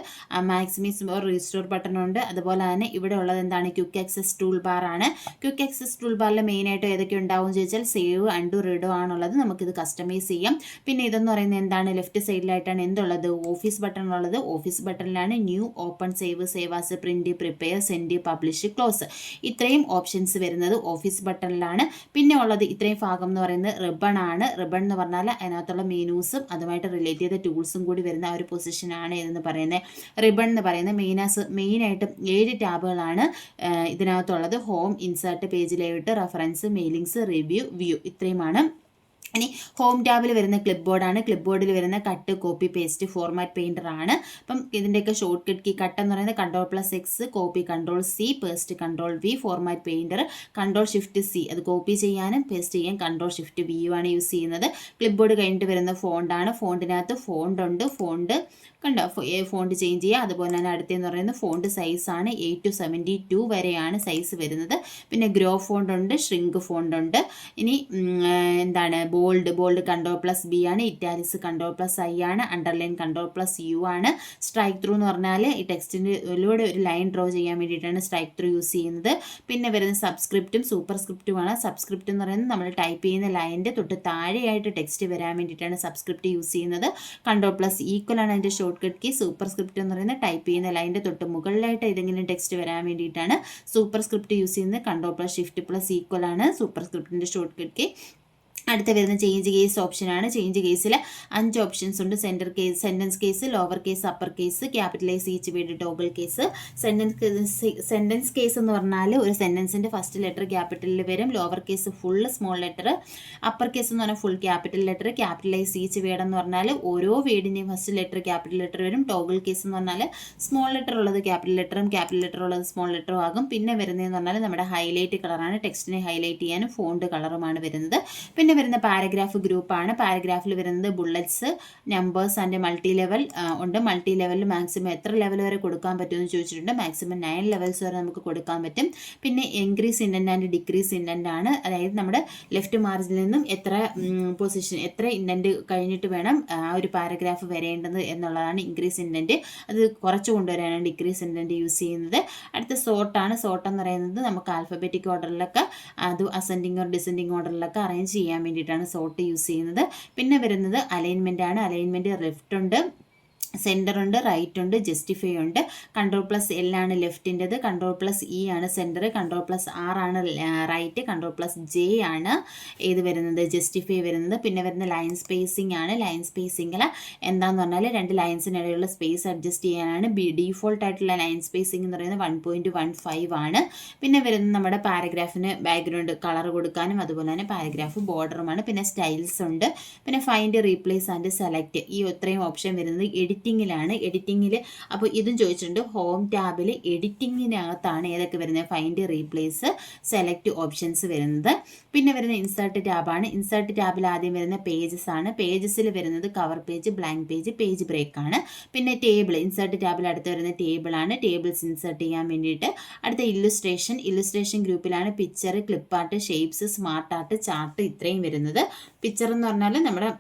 മാക്സിമൈസ് ഓർ റീസ്റ്റോർ ബട്ടൺ ഉണ്ട്. അതുപോലെ തന്നെ ഇവിടെ ഉള്ളത് എന്താണ് ക്വിക്ക് ആക്സസ് ടൂൾ ബാറാണ്. ക്വിക്ക് ആക്സസ് ടൂൾ ബാറിൽ മെയിനായിട്ട് ഏതൊക്കെ ഉണ്ടാവും ചോദിച്ചാൽ സേവ്, അണ്ടു, റീഡോ ആണുള്ളത്. നമുക്കിത് കസ്റ്റമൈസ് ചെയ്യാം. പിന്നെ ഇതെന്ന് പറയുന്നത് എന്താണ് ലെഫ്റ്റ് സൈഡിലായിട്ടാണ് എന്തുള്ളത് ഓഫീസ് ബട്ടൺ ഉള്ളത്. ഓഫീസ് ബട്ടണിലാണ് new, open, save, save as, print, prepare, send, publish, close ഇത്രയും ഓപ്ഷൻസ് വരുന്നത് ഓഫീസ് ബട്ടണിലാണ്. പിന്നെ ഉള്ളത് ഇത്രയും ഭാഗം എന്ന് പറയുന്നത് റിബൺ ആണ്. റിബൺ എന്ന് പറഞ്ഞാൽ അതിനകത്തുള്ള മെനൂസും അതുമായിട്ട് റിലേറ്റ് ചെയ്ത ടൂൾസും കൂടി വരുന്ന ഒരു പൊസിഷനാണ് ഇതെന്ന് പറയുന്നത്. റിബൺ എന്ന് പറയുന്നത് മെയിനായിട്ടും 7 ടാബുകളാണ് ഇതിനകത്തുള്ളത്. Home, insert, page layout, reference, mailings, review, view ഇത്രയുമാണ്. ഇനി ഹോം ടാബിൽ വരുന്ന ക്ലിപ്പ് ബോർഡാണ്. ക്ലിപ്പ് ബോർഡിൽ വരുന്ന cut, copy, paste, format painter ആണ്. അപ്പം ഇതിൻ്റെയൊക്കെ ഷോർട്ട് കട്ട് കീ കട്ട് എന്ന് പറയുന്നത് Ctrl+X, copy, Ctrl+C, paste, Ctrl+V, format painter, Ctrl+Shift+C അത് കോപ്പി ചെയ്യാനും പേസ്റ്റ് ചെയ്യാൻ Ctrl+Shift+V ആണ് യൂസ് ചെയ്യുന്നത്. ക്ലിപ്പ് ബോർഡ് കഴിഞ്ഞിട്ട് വരുന്ന ഫോണ്ടാണ്. ഫോണ്ടിനകത്ത് ഫോണ്ട് ഉണ്ട്. ഫോണ്ട് കണ്ടോ, ഫോണ്ട് ചേഞ്ച് ചെയ്യുക. അതുപോലെ തന്നെ അടുത്തെന്ന് പറയുന്നത് ഫോണ്ട് സൈസാണ് 8 to 72 വരെയാണ് സൈസ് വരുന്നത്. പിന്നെ ഗ്രോ ഫോണ്ട് ഉണ്ട്, ഷ്രിങ്ക് ഫോണ്ട് ഉണ്ട്. ഇനി എന്താണ് ബോൾഡ് Ctrl+B ആണ്, ഇറ്റാലിക്സ് Ctrl+I ആണ്, അണ്ടർലൈൻ Ctrl+U ആണ്. സ്ട്രൈക്ക് ത്രൂ എന്ന് പറഞ്ഞാൽ ഈ ടെക്സ്റ്റിലൂടെ ഒരു ലൈൻ ഡ്രോ ചെയ്യാൻ വേണ്ടിയിട്ടാണ് സ്ട്രൈക്ക് ത്രൂ യൂസ് ചെയ്യുന്നത്. പിന്നെ വരുന്ന സബ്സ്ക്രിപ്റ്റും സൂപ്പർ സ്ക്രിപ്റ്റുമാണ്. സബ്സ്ക്രിപ്റ്റ് എന്ന് പറയുന്നത് നമ്മൾ ടൈപ്പ് ചെയ്യുന്ന ലൈനിൻ്റെ തൊട്ട് താഴെയായിട്ട് ടെക്സ്റ്റ് വരാൻ വേണ്ടിയിട്ടാണ് സബ്സ്ക്രിപ്റ്റ് യൂസ് ചെയ്യുന്നത്. Ctrl+= ആണ് അതിൻ്റെ short cut key. Super script എന്ന് പറയുന്നത് ടൈപ്പ് ചെയ്യുന്ന ലൈനിൻ്റെ തൊട്ട് മുകളിലായിട്ട് ഏതെങ്കിലും ടെക്സ്റ്റ് വരാൻ വേണ്ടിയിട്ടാണ് സൂപ്പർ സ്ക്രിപ്റ്റ് യൂസ് ചെയ്യുന്നത്. Ctrl+Shift+= ആണ് സൂപ്പർ സ്ക്രിപ്റ്റിൻ്റെ ഷോർട്ട് കട്ട് കീ. അടുത്ത വരുന്ന ചേഞ്ച് കേസ് ഓപ്ഷനാണ്. ചേഞ്ച് കേസിൽ 5 ഓപ്ഷൻസ് ഉണ്ട്. Sentence case, lower case, upper case, capitalise each word, toggle case. Sentence case എന്ന് പറഞ്ഞാൽ ഒരു സെൻറ്റൻസിൻ്റെ ഫസ്റ്റ് ലെറ്റർ ക്യാപിറ്റലിൽ വരും. Lower case full small letter. Upper case എന്ന് പറഞ്ഞാൽ full capital letter. Capitalise each word എന്ന് പറഞ്ഞാൽ ഓരോ വേർഡിൻ്റെയും ഫസ്റ്റ് ലെറ്റർ ക്യാപിറ്റൽ ലെറ്റർ വരും. ടോഗിൾ കേസ് എന്ന് പറഞ്ഞാൽ സ്മോൾ ലെറ്റർ ഉള്ളത് ക്യാപിറ്റൽ ലെറ്ററും ക്യാപിറ്റൽ ലെറ്റർ ഉള്ളത് സ്മോൾ ലെറ്ററും ആകും. പിന്നെ വരുന്നതെന്ന് പറഞ്ഞാൽ നമ്മുടെ ഹൈലൈറ്റ് കളറാണ്. ടെക്സ്റ്റിനെ ഹൈലൈറ്റ് ചെയ്യാനും ഫോണ്ട് കളറുമാണ് വരുന്നത്. പിന്നെ വരുന്ന പാരഗ്രാഫ് ഗ്രൂപ്പാണ്. പാരഗ്രാഫിൽ വരുന്നത് bullets, numbers and multi level ഉണ്ട്. മൾട്ടി ലെവലിൽ മാക്സിമം എത്ര ലെവൽ വരെ കൊടുക്കാൻ പറ്റുമെന്ന് ചോദിച്ചിട്ടുണ്ട്. മാക്സിമം 9 ലെവൽസ് വരെ നമുക്ക് കൊടുക്കാൻ പറ്റും. പിന്നെ increase indent and decrease indent ആണ്. അതായത് നമ്മുടെ ലെഫ്റ്റ് മാർജിനിൽ നിന്നും എത്ര പൊസിഷൻ, എത്ര ഇൻഡന്റ് കഴിഞ്ഞിട്ട് വേണം ആ ഒരു പാരഗ്രാഫ് വരേണ്ടത് എന്നുള്ളതാണ് ഇൻക്രീസ് ഇൻഡന്റ്. അത് കുറച്ച് കൊണ്ടുവരാനാണ് ഡിക്രീസ് ഇൻഡന്റ് യൂസ് ചെയ്യുന്നത്. അടുത്ത സോർട്ടാണ്. സോർട്ട് എന്ന് പറയുന്നത് നമുക്ക് ആൽഫബറ്റിക് ഓർഡറിലൊക്കെ അത് അസെൻഡിങ് ഓർ ഡിസെൻഡിങ് ഓർഡറിലൊക്കെ അറേഞ്ച് ചെയ്യാൻ വേണ്ടിയിട്ടാണ് സോർട്ട് യൂസ് ചെയ്യുന്നത്. പിന്നെ വരുന്നത് അലൈൻമെൻ്റ് ആണ്. അലൈൻമെൻറ്റ് ലെഫ്റ്റ് ഉണ്ട്, സെൻറ്റർ ഉണ്ട്, റൈറ്റ് ഉണ്ട്, ജസ്റ്റിഫൈ ഉണ്ട്. Ctrl+L ആണ് ലെഫ്റ്റിൻ്റെത്, Ctrl+E ആണ് സെൻറ്റർ, Ctrl+R ആണ് റൈറ്റ്, Ctrl+J ആണ് ഏത് വരുന്നത് ജസ്റ്റിഫൈ വരുന്നത്. പിന്നെ വരുന്ന ലൈൻ സ്പേസിംഗ് ആണ്. ലൈൻ സ്പേസിംഗിൽ എന്താണെന്ന് പറഞ്ഞാൽ 2 ലൈൻസിനിടയിലുള്ള സ്പേസ് അഡ്ജസ്റ്റ് ചെയ്യാനാണ്. ഡീഫോൾട്ട് ആയിട്ടുള്ള ലൈൻ സ്പേസിംഗ് എന്ന് പറയുന്നത് 1.15 ആണ്. പിന്നെ വരുന്നത് നമ്മുടെ പാരഗ്രാഫിന് ബാക്ക്ഗ്രൗണ്ട് കളർ കൊടുക്കാനും അതുപോലെ തന്നെ പാരഗ്രാഫ് ബോർഡറുമാണ്. പിന്നെ സ്റ്റൈൽസ് ഉണ്ട്. പിന്നെ ഫൈൻഡ്, റീപ്ലേസ് ആൻഡ് സെലക്ട്, ഈ ഇത്രയും ഓപ്ഷൻ വരുന്നത് എഡിറ്റിങ്ങിലാണ്. എഡിറ്റിങ്ങിൽ അപ്പോൾ ഇതും ചോദിച്ചിട്ടുണ്ട്. ഹോം ടാബിൽ എഡിറ്റിങ്ങിനകത്താണ് ഏതൊക്കെ വരുന്നത് ഫൈൻഡ്, റീപ്ലേസ്, സെലക്ട് ഓപ്ഷൻസ് വരുന്നത്. പിന്നെ വരുന്ന ഇൻസേർട്ട് ടാബാണ്. ഇൻസേർട്ട് ടാബിൽ ആദ്യം വരുന്ന പേജസ് ആണ്. പേജസിൽ വരുന്നത് cover page, blank page, page break ആണ്. പിന്നെ ടേബിൾ, ഇൻസേർട്ട് ടാബിൽ അടുത്ത് വരുന്ന ടേബിളാണ്. ടേബിൾസ് ഇൻസേർട്ട് ചെയ്യാൻ വേണ്ടിയിട്ട്. അടുത്ത ഇല്ലുസ്ട്രേഷൻ ഗ്രൂപ്പിലാണ് picture, clip art, shapes, smart art, chart ഇത്രയും വരുന്നത്. പിക്ചർ എന്ന് പറഞ്ഞാൽ നമ്മുടെ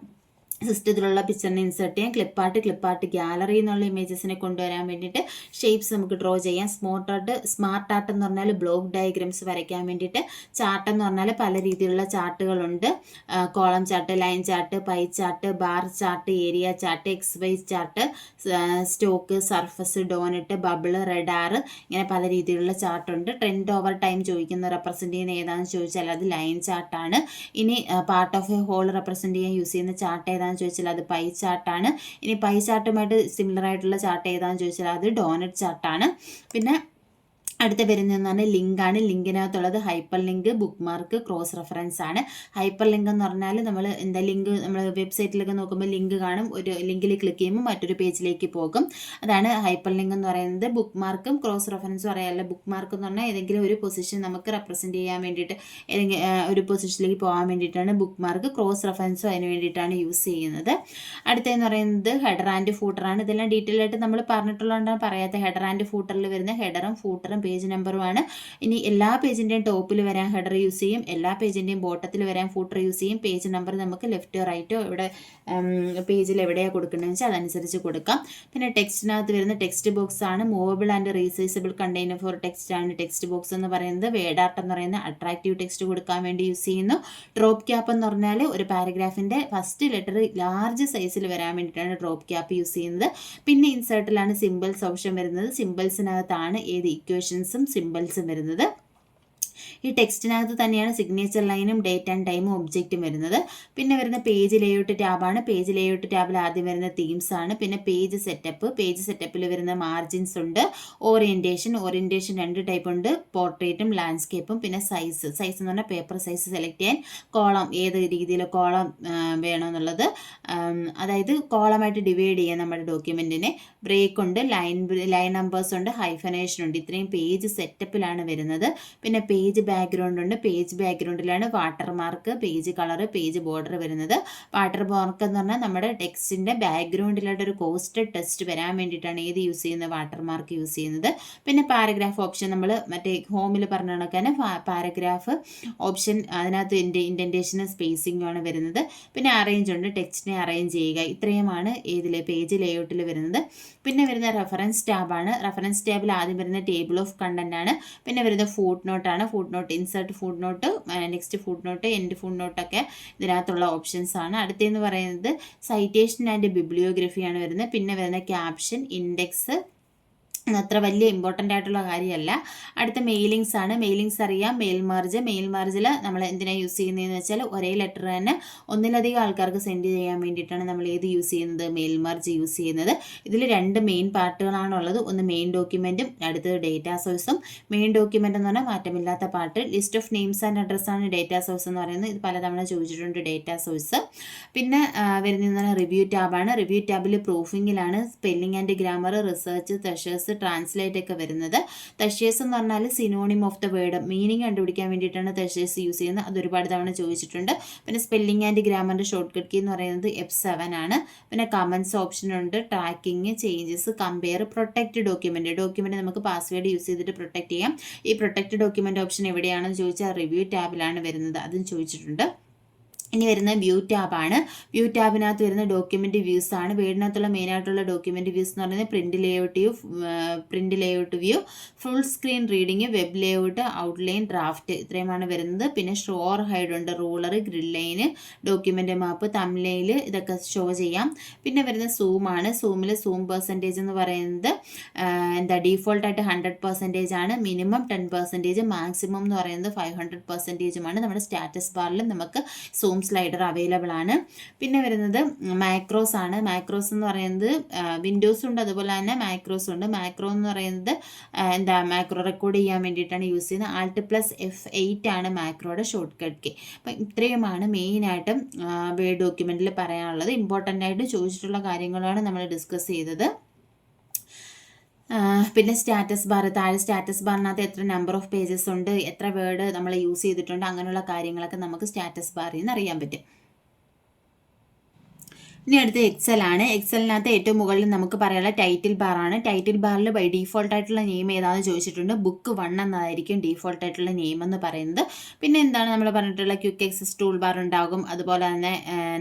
സിസ്റ്റത്തിലുള്ള പിക്ചറിനെ ഇൻസേർട്ട് ചെയ്യാം. ക്ലിപ്പാർട്ട് ഗാലറി എന്നുള്ള ഇമേജസിനെ കൊണ്ടുവരാൻ വേണ്ടിയിട്ട് ഷേപ്സ് നമുക്ക് ഡ്രോ ചെയ്യാം. സ്മാർട്ട് ആർട്ട് എന്ന് പറഞ്ഞാൽ ബ്ലോക്ക് ഡയഗ്രംസ് വരയ്ക്കാൻ വേണ്ടിയിട്ട്. ചാർട്ട് എന്ന് പറഞ്ഞാൽ പല രീതിയിലുള്ള ചാർട്ടുകളുണ്ട്. Column chart, line chart, pie chart, bar chart, area chart, XY chart, stock, surface, doughnut, bubble, radar, ഇങ്ങനെ പല രീതിയിലുള്ള ചാർട്ടുണ്ട്. ട്രെൻഡ് ഓവർ ടൈം ചോദിക്കുന്ന റെപ്രസെൻറ്റ് ചെയ്യുന്ന ഏതാണെന്ന് ചോദിച്ചാൽ അത് ലൈൻ ചാർട്ടാണ്. ഇനി part of a whole represent ചെയ്യാൻ യൂസ് ചെയ്യുന്ന ചാർട്ട് ഏതാണെന്ന് ചോദിച്ചാൽ അത് പൈ ചാർട്ടാണ്. ഇനി പൈ ചാർട്ടുമായിട്ട് സിമിലർ ആയിട്ടുള്ള ചാർട്ട് ഏതാണെന്ന് ചോദിച്ചാൽ അത് ഡോനറ്റ് ചാർട്ടാണ്. പിന്നെ അടുത്ത വരുന്നതെന്ന് പറഞ്ഞാൽ ലിങ്കാണ്. ലിങ്കിനകത്തുള്ളത് hyper link, book mark, cross reference ആണ്. ഹൈപ്പർ ലിങ്ക് എന്ന് പറഞ്ഞാൽ നമ്മൾ ലിങ്ക് നമ്മൾ വെബ്സൈറ്റിലൊക്കെ നോക്കുമ്പോൾ ലിങ്ക് കാണും. ഒരു ലിങ്കിൽ ക്ലിക്ക് ചെയ്യുമ്പോൾ മറ്റൊരു പേജിലേക്ക് പോകും. അതാണ് ഹൈപ്പർ ലിങ്ക് എന്ന് പറയുന്നത്. ബുക്ക് മാർക്കും ക്രോസ് റെഫറൻസും അറിയാമല്ലോ. ബുക്ക് മാർക്ക് എന്ന് പറഞ്ഞാൽ ഏതെങ്കിലും ഒരു പൊസിഷൻ നമുക്ക് റെപ്രസെൻറ്റ് ചെയ്യാൻ വേണ്ടിയിട്ട് ഒരു പൊസിഷനിലേക്ക് പോകാൻ വേണ്ടിയിട്ടാണ് ബുക്ക് മാർക്ക്. ക്രോസ് റെഫറൻസും അതിന് വേണ്ടിയിട്ടാണ് യൂസ് ചെയ്യുന്നത്. അടുത്തതെന്ന് പറയുന്നത് ഹെഡർ ആൻഡ് ഫൂട്ടറാണ്. ഇതെല്ലാം ഡീറ്റെയിൽ ആയിട്ട് നമ്മൾ പറഞ്ഞിട്ടുള്ളതുകൊണ്ടാണ് പറയാത്ത. ഹെഡർ ആൻഡ് ഫൂട്ടറിൽ വരുന്ന ഹെഡറും ഫൂട്ടറും പേജ് നമ്പറുമാണ്. ഇനി എല്ലാ പേജിൻ്റെയും ടോപ്പിൽ വരാൻ ഹെഡർ യൂസ് ചെയ്യും, എല്ലാ പേജിൻ്റെയും ബോട്ടത്തിൽ വരാൻ ഫൂട്ടർ യൂസ് ചെയ്യും. പേജ് നമ്പർ നമുക്ക് ലെഫ്റ്റോ റൈറ്റോ ഇവിടെ പേജിൽ എവിടെയാണ് കൊടുക്കേണ്ടതെന്ന് വെച്ചാൽ അതനുസരിച്ച് കൊടുക്കാം. പിന്നെ ടെക്സ്റ്റിനകത്ത് വരുന്ന ടെക്സ്റ്റ് ബോക്സ് ആണ്. Movable and resizable container for text ആണ് ടെക്സ്റ്റ് ബോക്സ് എന്ന് പറയുന്നത്. വേഡ് ആർട്ട് എന്ന് പറയുന്ന അട്രാക്റ്റീവ് ടെക്സ്റ്റ് കൊടുക്കാൻ വേണ്ടി യൂസ് ചെയ്യുന്നു. ഡ്രോപ്പ് ക്യാപ്പ് എന്ന് പറഞ്ഞാൽ ഒരു പാരഗ്രാഫിൻ്റെ ഫസ്റ്റ് ലെറ്റർ ലാർജ് സൈസിൽ വരാൻ വേണ്ടിയിട്ടാണ് ഡ്രോപ്പ് ക്യാപ്പ് യൂസ് ചെയ്യുന്നത്. പിന്നെ ഇൻസേർട്ടിലാണ് സിമ്പിൾസ് ഓപ്ഷൻ വരുന്നത്. സിമ്പിൾസിനകത്താണ് ഏത് ഇക്വേഷൻസും സിമ്പിൾസും വരുന്നത്. ഈ ടെക്സ്റ്റിനകത്ത് തന്നെയാണ് സിഗ്നേച്ചർ ലൈനും ഡേറ്റ് ആൻഡ് ടൈമും ഒബ്ജക്റ്റും വരുന്നത്. പിന്നെ വരുന്ന പേജ് ലേഔട്ട് ടാബാണ്. പേജ് ലേഔട്ട് ടാബിൽ ആദ്യം വരുന്ന തീംസ് ആണ്. പിന്നെ പേജ് സെറ്റപ്പിൽ വരുന്ന മാർജിൻസ് ഉണ്ട്. ഓറിയൻറ്റേഷൻ 2 ടൈപ്പ് ഉണ്ട്, പോർട്രേറ്റും ലാൻഡ്സ്കേപ്പും. പിന്നെ സൈസ് എന്ന് പറഞ്ഞാൽ പേപ്പർ സൈസ് സെലക്ട് ചെയ്യാൻ, കോളം ഏത് രീതിയിൽ കോളം വേണമെന്നുള്ളത്, അതായത് കോളമായിട്ട് ഡിവൈഡ് ചെയ്യാൻ നമ്മുടെ ഡോക്യുമെൻറ്റിനെ. ബ്രേക്ക് ഉണ്ട്, ലൈൻ നമ്പേഴ്സ് ഉണ്ട്, ഹൈഫനേഷൻ ഉണ്ട്. ഇത്രയും പേജ് സെറ്റപ്പിലാണ് വരുന്നത്. പിന്നെ പേജ് പേജ് ബാക്ക്ഗ്രൗണ്ട് ഉണ്ട്. പേജ് ബാക്ക്ഗ്രൗണ്ടിലാണ് watermark, page colour, page border വരുന്നത്. വാട്ടർ മാർക്ക് എന്ന് പറഞ്ഞാൽ നമ്മുടെ ടെക്സ്റ്റിൻ്റെ ബാക്ക്ഗ്രൗണ്ടിലായിട്ട് ഒരു കോസ്റ്റ് ടെക്സ്റ്റ് വരാൻ വേണ്ടിയിട്ടാണ് ഏത് യൂസ് ചെയ്യുന്നത്, വാട്ടർ മാർക്ക് യൂസ് ചെയ്യുന്നത്. പിന്നെ പാരഗ്രാഫ് ഓപ്ഷൻ നമ്മൾ മറ്റേ ഹോമിൽ പറഞ്ഞ കണക്കാണ് പാരഗ്രാഫ് ഓപ്ഷൻ, അതിനകത്ത് ഇൻഡൻറ്റേഷനും സ്പേസിങ്ങും ആണ് വരുന്നത്. പിന്നെ അറേഞ്ച് ഉണ്ട്, ടെക്സ്റ്റിനെ അറേഞ്ച് ചെയ്യുക. ഇത്രയുമാണ് ഏതിൽ പേജ് ലേഔട്ടിൽ വരുന്നത്. പിന്നെ വരുന്ന റെഫറൻസ് ടാബാണ്. റെഫറൻസ് ടാബിൽ ആദ്യം വരുന്ന ടേബിൾ ഓഫ് കണ്ടന്റ് ആണ്. പിന്നെ വരുന്നത് ഫുട് നോട്ടാണ്. Footnote, insert footnote, next footnote, end ഫുട് നോട്ടൊക്കെ ഇതിനകത്തുള്ള ഓപ്ഷൻസ് ആണ്. അടുത്തെന്ന് പറയുന്നത് സൈറ്റേഷൻ ആൻഡ് ബിബ്ലിയോഗ്രഫിയാണ് വരുന്നത്. പിന്നെ വരുന്ന ക്യാപ്ഷൻ, ഇൻഡെക്സ് അത്ര വലിയ ഇമ്പോർട്ടൻ്റ് ആയിട്ടുള്ള കാര്യമല്ല. അടുത്ത മെയിലിങ്സ് ആണ്. മെയിലിങ്സ് അറിയാം, മെയിൽ മെർജിൽ നമ്മൾ എന്തിനാണ് യൂസ് ചെയ്യുന്നതെന്ന് വെച്ചാൽ ഒരേ ലെറ്റർ തന്നെ ഒന്നിലധികം ആൾക്കാർക്ക് സെൻഡ് ചെയ്യാൻ വേണ്ടിയിട്ടാണ് നമ്മൾ ഏത് യൂസ് ചെയ്യുന്നത്, മെയിൽ മെർജ് യൂസ് ചെയ്യുന്നത്. ഇതിൽ 2 മെയിൻ പാർട്ടുകളാണുള്ളത്. ഒന്ന് മെയിൻ ഡോക്യുമെൻറ്റും അടുത്തത് ഡേറ്റാ സോഴ്സും. മെയിൻ ഡോക്യുമെൻ്റ് എന്ന് പറഞ്ഞാൽ മാറ്റമില്ലാത്ത part. List of names and അഡ്രസ്സാണ് ഡേറ്റാ സോഴ്സ് എന്ന് പറയുന്നത്. ഇത് പലതവണ ചോദിച്ചിട്ടുണ്ട് ഡേറ്റാ സോഴ്സ്. പിന്നെ വരുന്നതാണ് റിവ്യൂ ടാബാണ്. റിവ്യൂ ടാബിൽ പ്രൂഫിങ്ങിലാണ് spelling and grammar, research, thesaurus, translate ഒക്കെ വരുന്നത്. തെഷേഴ്സ് എന്ന് പറഞ്ഞാൽ synonym of the word, meaning കണ്ടുപിടിക്കാൻ വേണ്ടിയിട്ടാണ് തെഷേഴ്സ് യൂസ് ചെയ്യുന്നത്. അത് ഒരുപാട് തവണ ചോദിച്ചിട്ടുണ്ട്. പിന്നെ സ്പെല്ലിംഗ് ആൻഡ് ഗ്രാമറിൻ്റെ ഷോർട്ട് കട്ട് കീ എന്ന് പറയുന്നത് F7 ആണ്. പിന്നെ കമൻസ് ഓപ്ഷൻ ഉണ്ട്, tracking, changes, compare, protect document നമുക്ക് പാസ്വേഡ് യൂസ് ചെയ്തിട്ട് പ്രൊട്ടക്റ്റ് ചെയ്യാം. ഈ പ്രൊട്ടക്റ്റ് ഡോക്യുമെൻറ്റ് ഓപ്ഷൻ എവിടെയാണെന്ന് ചോദിച്ചാൽ റിവ്യൂ ടാബിലാണ് വരുന്നത്. അതും ചോദിച്ചിട്ടുണ്ട്. ഇനി വരുന്ന വ്യൂ ടാബാണ്. വ്യൂ ടാബിനകത്ത് വരുന്ന ഡോക്യുമെൻറ്റ് വ്യൂസ് ആണ്. വേർഡിനകത്തുള്ള മെയിനായിട്ടുള്ള ഡോക്യുമെൻറ്റ് വ്യൂസ് എന്ന് പറയുന്നത് print layout view, full screen reading, web layout, outline, draft, ഇത്രയുമാണ് വരുന്നത്. പിന്നെ ഷോ ഓർ ഹൈഡ് ഉണ്ട്, റൂളർ, ഗ്രിഡ് ലൈന്, ഡോക്യുമെൻ്റ് മാപ്പ്, തംബ്നെയിൽ, ഇതൊക്കെ ഷോ ചെയ്യാം. പിന്നെ വരുന്ന സൂമാണ്. സൂമിൽ സൂം പെർസെൻറ്റേജ് എന്ന് പറയുന്നത് ഡീഫോൾട്ടായിട്ട് 100% ആണ്. മിനിമം 10%, മാക്സിമം എന്ന് പറയുന്നത് 500%. നമ്മുടെ സ്റ്റാറ്റസ് ബാറിൽ നമുക്ക് സൂം സ്ലൈഡർ അവൈലബിൾ ആണ്. പിന്നെ വരുന്നത് മാക്രോസ് ആണ്. മാക്രോസ് എന്ന് പറയുന്നത് വിൻഡോസ് ഉണ്ട്, അതുപോലെ തന്നെ മാക്രോസ് ഉണ്ട്. മാക്രോ എന്ന് പറയുന്നത് മാക്രോ റെക്കോർഡ് ചെയ്യാൻ വേണ്ടിയിട്ടാണ് യൂസ് ചെയ്യുന്നത്. Alt+F8 ആണ് മാക്രോയുടെ ഷോർട്ട് കട്ട് കീ. അപ്പം ഇത്രയുമാണ് മെയിനായിട്ടും വേർഡ് ഡോക്യുമെൻറ്റിൽ പറയാനുള്ളത്. ഇമ്പോർട്ടൻ്റ് ആയിട്ട് ചോദിച്ചിട്ടുള്ള കാര്യങ്ങളാണ് നമ്മൾ ഡിസ്കസ് ചെയ്തത്. പിന്നെ സ്റ്റാറ്റസ് ബാർ, താഴെ സ്റ്റാറ്റസ് ബാറിനകത്ത് എത്ര നമ്പർ ഓഫ് പേജസ് ഉണ്ട്, എത്ര വേർഡ് നമ്മൾ യൂസ് ചെയ്തിട്ടുണ്ട്, അങ്ങനെയുള്ള കാര്യങ്ങളൊക്കെ നമുക്ക് സ്റ്റാറ്റസ് ബാറിൽ നിന്ന് അറിയാൻ പറ്റും. ഇനി അടുത്ത് എക്സൽ ആണ്. എക്സലിനകത്ത് ഏറ്റവും മുകളിൽ നമുക്ക് പറയാനുള്ള ടൈറ്റിൽ ബാറാണ്. ടൈറ്റിൽ ബാറിൽ ബൈ ഡീഫോൾട്ട് ആയിട്ടുള്ള നെയിം ഏതാണെന്ന് ചോദിച്ചിട്ടുണ്ട്. ബുക്ക് 1 എന്നതായിരിക്കും ഡീഫോൾട്ട് ആയിട്ടുള്ള നെയിം എന്ന് പറയുന്നത്. പിന്നെ എന്താണ് നമ്മൾ പറഞ്ഞിട്ടുള്ള ക്വിക്ക് ആക്സസ് ടൂൾ ബാർ ഉണ്ടാകും, അതുപോലെ തന്നെ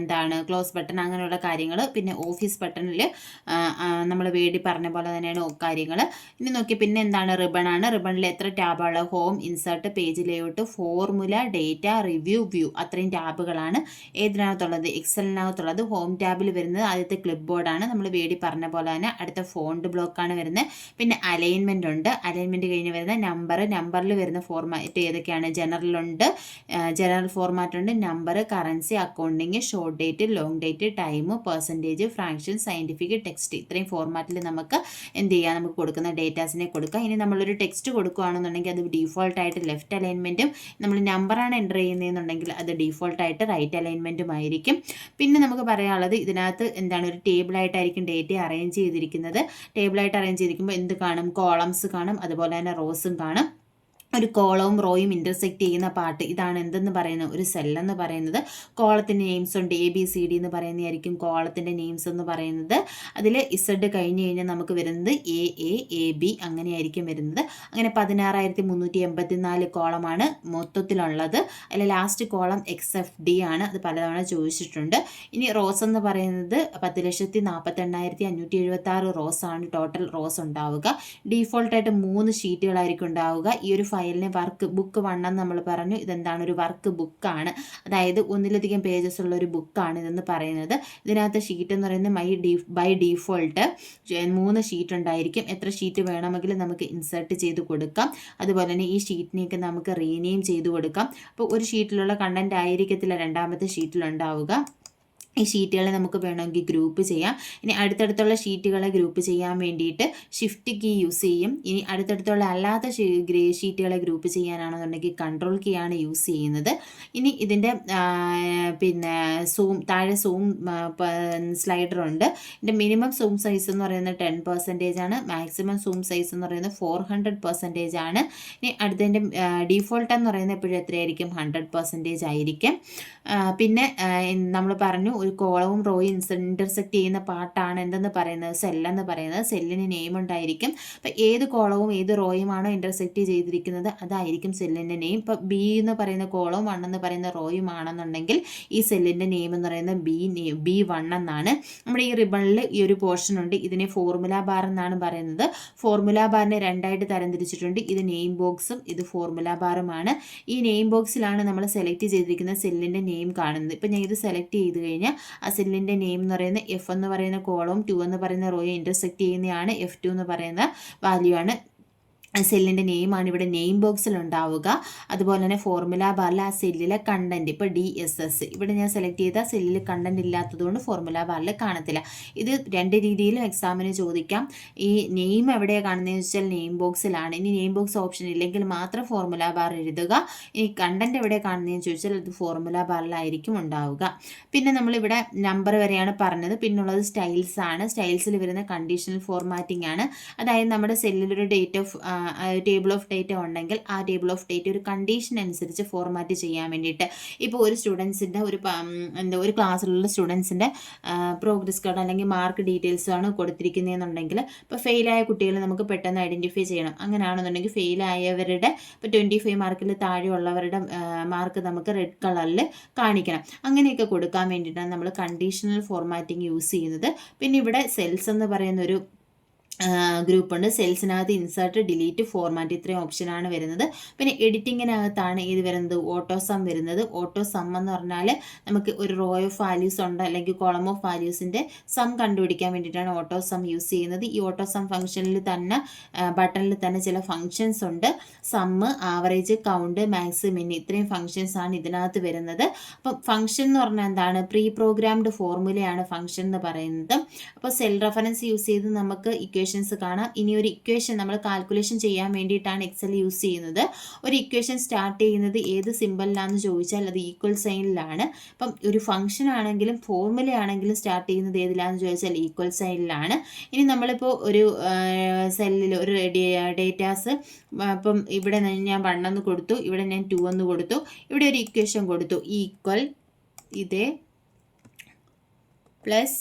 ക്ലോസ് ബട്ടൺ, അങ്ങനെയുള്ള കാര്യങ്ങൾ. പിന്നെ ഓഫീസ് ബട്ടണിൽ നമ്മൾ വേണ്ടി പറഞ്ഞ പോലെ തന്നെയാണ് കാര്യങ്ങൾ. ഇനി നോക്കി പിന്നെ എന്താണ് റിബൺ ആണ്. റിബണിൽ എത്ര ടാബുകൾ, home, insert, page layout, formula, data, review, view, അത്രയും ടാബുകളാണ് ഏതിനകത്തുള്ളത്, എക്സലിനകത്തുള്ളത്. ഹോം ടാബിൽ വരുന്നത് ആദ്യത്തെ ക്ലിപ്പ് ബോർഡാണ്, നമ്മൾ വേണ്ടി പറഞ്ഞ പോലെ തന്നെ. അടുത്ത ഫോണ്ട് ബ്ലോക്കാണ് വരുന്നത്. പിന്നെ അലൈൻമെൻ്റ് ഉണ്ട്. അലൈൻമെൻറ്റ് കഴിഞ്ഞ് വരുന്ന നമ്പറിൽ വരുന്ന ഫോർമാറ്റ് ഏതൊക്കെയാണ്, ജനറലുണ്ട്, ജനറൽ ഫോർമാറ്റ് ഉണ്ട്, number, currency, accounting, short date, long date, time, percentage, fraction, scientific, text, ഇത്രയും ഫോർമാറ്റിൽ നമുക്ക് എന്ത് ചെയ്യാം, നമുക്ക് കൊടുക്കുന്ന ഡേറ്റാസിനെ കൊടുക്കാം. ഇനി നമ്മളൊരു ടെക്സ്റ്റ് കൊടുക്കുകയാണെന്നുണ്ടെങ്കിൽ അത് ഡീഫോൾട്ടായിട്ട് ലെഫ്റ്റ് അലൈൻമെൻറ്റും, നമ്മൾ നമ്പറാണ് എൻ്റർ ചെയ്യുന്നതെന്നുണ്ടെങ്കിൽ അത് ഡീഫോൾട്ടായിട്ട് റൈറ്റ് അലൈൻമെൻറ്റും ആയിരിക്കും. പിന്നെ നമുക്ക് പറയാനുള്ളത് ഇതിനകത്ത് ഒരു ടേബിളായിട്ടായിരിക്കും ഡേറ്റ അറേഞ്ച് ചെയ്തിരിക്കുന്നത്. ടേബിളായിട്ട് അറേഞ്ച് ചെയ്തിരിക്കുമ്പോൾ എന്ത് കാണും, കോളംസ് കാണും, അതുപോലെ തന്നെ റോസും കാണും. ഒരു കോളവും റോയും ഇൻ്റർസെക്റ്റ് ചെയ്യുന്ന പാർട്ട്, ഇതാണ് എന്തെന്ന് പറയുന്നത്, ഒരു സെല്ലെന്ന് പറയുന്നത്. കോളത്തിൻ്റെ നെയിംസ് ഉണ്ട്, ABCD എന്ന് പറയുന്നതായിരിക്കും കോളത്തിൻ്റെ നെയിംസ് എന്ന് പറയുന്നത്. അതിൽ Z കഴിഞ്ഞ് കഴിഞ്ഞാൽ നമുക്ക് വരുന്നത് AA, AB അങ്ങനെയായിരിക്കും വരുന്നത്. അങ്ങനെ 16,384 കോളമാണ് മൊത്തത്തിലുള്ളത്. അതിൽ ലാസ്റ്റ് കോളം XFD ആണ്, അത് പലതവണ ചോദിച്ചിട്ടുണ്ട്. ഇനി റോസ് എന്ന് പറയുന്നത് 10,48,576 റോസ് ആണ് ടോട്ടൽ റോസ് ഉണ്ടാവുക. ഡീഫോൾട്ടായിട്ട് 3 ഷീറ്റുകളായിരിക്കും ഉണ്ടാവുക. ഈ ഒരു ഫയലിനെ ബുക്ക് 1 എന്ന് നമ്മൾ പറഞ്ഞു. ഇതെന്താണ്, ഒരു വർക്ക് ബുക്കാണ്, അതായത് ഒന്നിലധികം പേജസ് ഉള്ള ഒരു ബുക്കാണ് ഇതെന്ന് പറയുന്നത്. ഇതിനകത്ത് ഷീറ്റ് എന്ന് പറയുന്നത് ബൈ ഡീഫോൾട്ട് 3 ഷീറ്റ് ഉണ്ടായിരിക്കും. എത്ര ഷീറ്റ് വേണമെങ്കിലും നമുക്ക് ഇൻസേർട്ട് ചെയ്ത് കൊടുക്കാം. അതുപോലെ തന്നെ ഈ ഷീറ്റിനെയൊക്കെ നമുക്ക് റീനെയിം ചെയ്ത് കൊടുക്കാം. അപ്പോൾ ഒരു ഷീറ്റിലുള്ള കണ്ടന്റ് ആയിരിക്കത്തില്ല രണ്ടാമത്തെ ഷീറ്റിലുണ്ടാവുക. ഈ ഷീറ്റുകളെ നമുക്ക് വേണമെങ്കിൽ ഗ്രൂപ്പ് ചെയ്യാം. ഇനി അടുത്തടുത്തുള്ള ഷീറ്റുകളെ ഗ്രൂപ്പ് ചെയ്യാൻ വേണ്ടിയിട്ട് ഷിഫ്റ്റ് കീ യൂസ് ചെയ്യും. ഇനി അടുത്തടുത്തുള്ള അല്ലാത്ത ഷീറ്റുകളെ ഗ്രൂപ്പ് ചെയ്യാനാണെന്നുണ്ടെങ്കിൽ കൺട്രോൾ കീ ആണ് യൂസ് ചെയ്യുന്നത്. ഇനി ഇതിൻ്റെ പിന്നെ താഴെ സൂം സ്ലൈഡർ ഉണ്ട്. ഇതിൻ്റെ മിനിമം സൂം സൈസ് എന്ന് പറയുന്നത് 10% ആണ്. മാക്സിമം സൂം സൈസ് എന്ന് പറയുന്നത് 400% ആണ്. ഇനി അടുത്തതിൻ്റെ ഡീഫോൾട്ട് എന്ന് പറയുന്നത് എപ്പോഴും എത്രയായിരിക്കും? 100% ആയിരിക്കും. പിന്നെ നമ്മൾ പറഞ്ഞു ഒരു കോളവും റോയും ഇൻ്റർസെക്റ്റ് ചെയ്യുന്ന പാർട്ടാണ് എന്തെന്ന് പറയുന്നത്? സെല്ലെന്ന് പറയുന്നത്. സെല്ലിന് നെയിം ഉണ്ടായിരിക്കും. അപ്പോൾ ഏത് കോളവും ഏത് റോയുമാണോ ഇൻ്റർസെക്റ്റ് ചെയ്തിരിക്കുന്നത് അതായിരിക്കും സെല്ലിൻ്റെ നെയിം. ഇപ്പോൾ ബി എന്ന് പറയുന്ന കോളവും 1 എന്ന് പറയുന്ന റോയും ആണെന്നുണ്ടെങ്കിൽ ഈ സെല്ലിൻ്റെ നെയിം എന്ന് പറയുന്നത് B1 എന്നാണ്. നമ്മുടെ ഈ റിബണിൽ ഈ ഒരു പോർഷൻ ഉണ്ട്. ഇതിനെ ഫോർമുല ബാർ എന്നാണ് പറയുന്നത്. ഫോർമുല ബാറിനെ രണ്ടായിട്ട് തരംതിരിച്ചിട്ടുണ്ട്. ഇത് നെയിം ബോക്സും ഇത് ഫോർമുല ബാറുമാണ്. ഈ നെയിം ബോക്സിലാണ് നമ്മൾ സെലക്ട് ചെയ്തിരിക്കുന്ന സെല്ലിൻ്റെ നെയിം കാണുന്നത്. ഇപ്പം ഞാൻ ഇത് സെലക്ട് ചെയ്ത് കഴിഞ്ഞാൽ ആ സെല്ലിൻ്റെ നെയിം എന്ന് പറയുന്നത് F എന്ന് പറയുന്ന കോളവും 2 എന്ന് പറയുന്ന റോയെ ഇൻ്റർസെക്റ്റ് ചെയ്യുന്നതാണ് F2 എന്ന് പറയുന്ന വാല്യൂ ആണ്. സെല്ലിൻ്റെ നെയിമാണ് ഇവിടെ നെയിം ബോക്സിൽ ഉണ്ടാവുക. അതുപോലെ തന്നെ ഫോർമുല ബാറിൽ ആ സെല്ലിലെ കണ്ടൻറ്റ്, ഇപ്പോൾ DSS ഇവിടെ ഞാൻ സെലക്ട് ചെയ്ത സെല്ലിൽ കണ്ടൻറ്റ് ഇല്ലാത്തതുകൊണ്ട് ഫോർമുല ബാറിൽ കാണത്തില്ല. ഇത് രണ്ട് രീതിയിലും എക്സാമിന് ചോദിക്കാം. ഈ നെയിം എവിടെയാണ് കാണുന്നതെന്ന് വെച്ചാൽ നെയിം ബോക്സിലാണ്. ഇനി നെയിം ബോക്സ് ഓപ്ഷൻ ഇല്ലെങ്കിൽ മാത്രം ഫോർമുല ബാർ എഴുതുക. ഇനി കണ്ടൻറ്റ് എവിടെ കാണുന്നതെന്ന് ചോദിച്ചാൽ അത് ഫോർമുല ബാറിലായിരിക്കും ഉണ്ടാവുക. പിന്നെ നമ്മളിവിടെ നമ്പർ വരെയാണ് പറഞ്ഞത്. പിന്നുള്ളത് സ്റ്റൈൽസ് ആണ്. സ്റ്റൈൽസിൽ വരുന്ന കണ്ടീഷണൽ ഫോർമാറ്റിംഗ് ആണ്. അതായത് നമ്മുടെ സെല്ലിലൊരു ടേബിൾ ഓഫ് ഡേറ്റ ഉണ്ടെങ്കിൽ ആ ടേബിൾ ഓഫ് ഡേറ്റ ഒരു കണ്ടീഷൻ അനുസരിച്ച് ഫോർമാറ്റ് ചെയ്യാൻ വേണ്ടിയിട്ട്, ഇപ്പോൾ ഒരു സ്റ്റുഡൻസിൻ്റെ ഒരു ക്ലാസ്സിലുള്ള സ്റ്റുഡൻസിൻ്റെ പ്രോഗ്രസ് കാർഡ് അല്ലെങ്കിൽ മാർക്ക് ഡീറ്റെയിൽസ് ആണ് കൊടുത്തിരിക്കുന്നതെന്നുണ്ടെങ്കിൽ ഇപ്പോൾ ഫെയിലായ കുട്ടികളെ നമുക്ക് പെട്ടെന്ന് ഐഡൻറ്റിഫൈ ചെയ്യണം. അങ്ങനെയാണെന്നുണ്ടെങ്കിൽ ഫെയിലായവരുടെ ഇപ്പോൾ 25 മാർക്കിൽ താഴെയുള്ളവരുടെ മാർക്ക് നമുക്ക് റെഡ് കളറിൽ കാണിക്കണം. അങ്ങനെയൊക്കെ കൊടുക്കാൻ വേണ്ടിയിട്ടാണ് നമ്മൾ കണ്ടീഷണൽ ഫോർമാറ്റിംഗ് യൂസ് ചെയ്യുന്നത്. പിന്നെ ഇവിടെ സെൽസ് എന്ന് പറയുന്ന ഒരു ഗ്രൂപ്പുണ്ട്. സെൽസിനകത്ത് ഇൻസേർട്ട്, ഡിലീറ്റ്, ഫോർമാറ്റ് ഇത്രയും ഓപ്ഷനാണ് വരുന്നത്. പിന്നെ എഡിറ്റിങ്ങിനകത്താണ് ഇത് വരുന്നത്? ഓട്ടോ സം വരുന്നത്. ഓട്ടോ സം എന്ന് പറഞ്ഞാൽ നമുക്ക് ഒരു റോ ഓഫ് വാല്യൂസ് ഉണ്ട് അല്ലെങ്കിൽ കോളം ഓഫ് വാല്യൂസിൻ്റെ സം കണ്ടുപിടിക്കാൻ വേണ്ടിയിട്ടാണ് ഓട്ടോ സം യൂസ് ചെയ്യുന്നത്. ഈ ഓട്ടോ സം ഫംഗ്ഷനിൽ തന്നെ ബട്ടണിൽ തന്നെ ചില ഫങ്ഷൻസ് ഉണ്ട്. സമ്മ്, ആവറേജ്, കൗണ്ട്, മാക്സ്, മിൻ ഇത്രയും ഫങ്ഷൻസ് ആണ് ഇതിനകത്ത് വരുന്നത്. അപ്പം ഫംഗ്ഷൻ എന്ന് പറഞ്ഞാൽ എന്താണ്? പ്രീ പ്രോഗ്രാംഡ് ഫോർമുലയാണ് ഫംഗ്ഷൻ എന്ന് പറയുന്നത്. അപ്പോൾ സെൽ റെഫറൻസ് യൂസ് ചെയ്ത് നമുക്ക് ഇക്വേഷൻസ് കാണാം. ഇനി ഒരു ഇക്വേഷൻ നമ്മൾ കാൽക്കുലേഷൻ ചെയ്യാൻ വേണ്ടിയിട്ടാണ് എക്സൽ യൂസ് ചെയ്യുന്നത്. ഒരു ഇക്വേഷൻ സ്റ്റാർട്ട് ചെയ്യുന്നത് ഏത് സിമ്പലിലാണെന്ന് ചോദിച്ചാൽ അത് ഈക്വൽ സൈനിലാണ്. അപ്പം ഒരു ഫംഗ്ഷൻ ആണെങ്കിലും ഫോർമുല ആണെങ്കിലും സ്റ്റാർട്ട് ചെയ്യുന്നത് ഏതിലാണെന്ന് ചോദിച്ചാൽ ഈക്വൽ സൈനിലാണ്. ഇനി നമ്മളിപ്പോൾ ഒരു സെല്ലിൽ ഒരു ഡേറ്റാസ്, അപ്പം ഇവിടെ ഞാൻ 1 എന്ന് കൊടുത്തു, ഇവിടെ ഞാൻ 2 എന്ന് കൊടുത്തു, ഇവിടെ ഒരു ഇക്വേഷൻ കൊടുത്തു ഈക്വൽ ഇതേ പ്ലസ്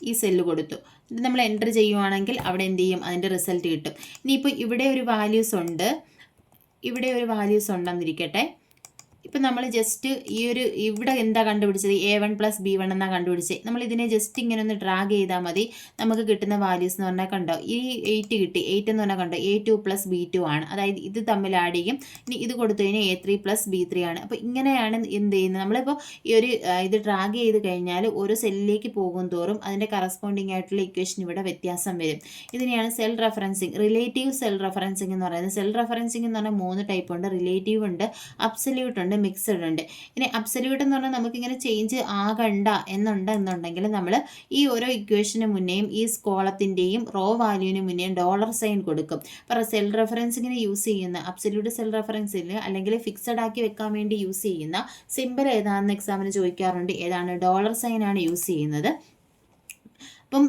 ഈ സെല്ല് കൊടുത്തു. ഇത് നമ്മൾ എൻ്റർ ചെയ്യുവാണെങ്കിൽ അവിടെ എന്ത് ചെയ്യും? അതിൻ്റെ റിസൾട്ട് കിട്ടും. ഇനിയിപ്പോൾ ഇവിടെ ഒരു വാല്യൂസ് ഉണ്ട്, ഇവിടെ ഒരു വാല്യൂസ് ഉണ്ടെന്നിരിക്കട്ടെ. ഇപ്പം നമ്മൾ ജസ്റ്റ് ഇവിടെ എന്താ കണ്ടുപിടിച്ചത്? A1 + B1 എന്നാണ് കണ്ടുപിടിച്ചത്. നമ്മൾ ഇതിനെ ജസ്റ്റ് ഇങ്ങനെ ഒന്ന് ഡ്രാഗ് ചെയ്താൽ മതി. നമുക്ക് കിട്ടുന്ന വാല്യൂസ് എന്ന് പറഞ്ഞാൽ കണ്ടോ, ഈ 8 കിട്ടി. 8 എന്ന് പറഞ്ഞാൽ കണ്ടോ A2 + B2 ആണ്. അതായത് ഇത് തമ്മിൽ ആഡ് ചെയ്യും. ഇനി ഇത് കൊടുത്തു കഴിഞ്ഞാൽ A3 + B3 ആണ്. അപ്പോൾ ഇങ്ങനെയാണ് എന്ത് ചെയ്യുന്നത്? നമ്മളിപ്പോൾ ഇത് ഡ്രാഗ് ചെയ്ത് കഴിഞ്ഞാൽ ഓരോ സെല്ലിലേക്ക് പോകും തോറും അതിൻ്റെ കറസ്പോണ്ടിങ് ആയിട്ടുള്ള ഇക്വേഷൻ ഇവിടെ വ്യത്യാസം വരും. ഇതിനെയാണ് cell referencing, relative cell referencing എന്ന് പറയുന്നത്. സെൽ റെഫറൻസിങ് എന്ന് പറഞ്ഞാൽ 3 ടൈപ്പ് ഉണ്ട്. റിലേറ്റീവ് ഉണ്ട്, അബ്സല്യൂട്ട് ഉണ്ട്, മിക്സഡ് ഉണ്ട്. ഇനി അബ്സല്യൂട്ട് എന്ന് പറഞ്ഞാൽ നമുക്കിങ്ങനെ ചേഞ്ച് ആകണ്ട എന്നുണ്ടെങ്കിൽ നമ്മൾ ഈ ഓരോ ഇക്വേഷന് മുന്നേയും ഈ കോളത്തിൻ്റെയും റോ വാല്യൂവിന് മുന്നേയും $സൈൻ കൊടുക്കും. അപ്പോൾ സെൽ റെഫറൻസിങ്ങിന് യൂസ് ചെയ്യുന്ന അബ്സല്യൂട്ട് സെൽ റെഫറൻസിൽ അല്ലെങ്കിൽ ഫിക്സഡ് ആക്കി വെക്കാൻ വേണ്ടി യൂസ് ചെയ്യുന്ന സിമ്പിൾ ഏതാണെന്ന് എക്സാമിന് ചോദിക്കാറുണ്ട്. ഏതാണ്? $സൈൻ ആണ് യൂസ് ചെയ്യുന്നത്. അപ്പം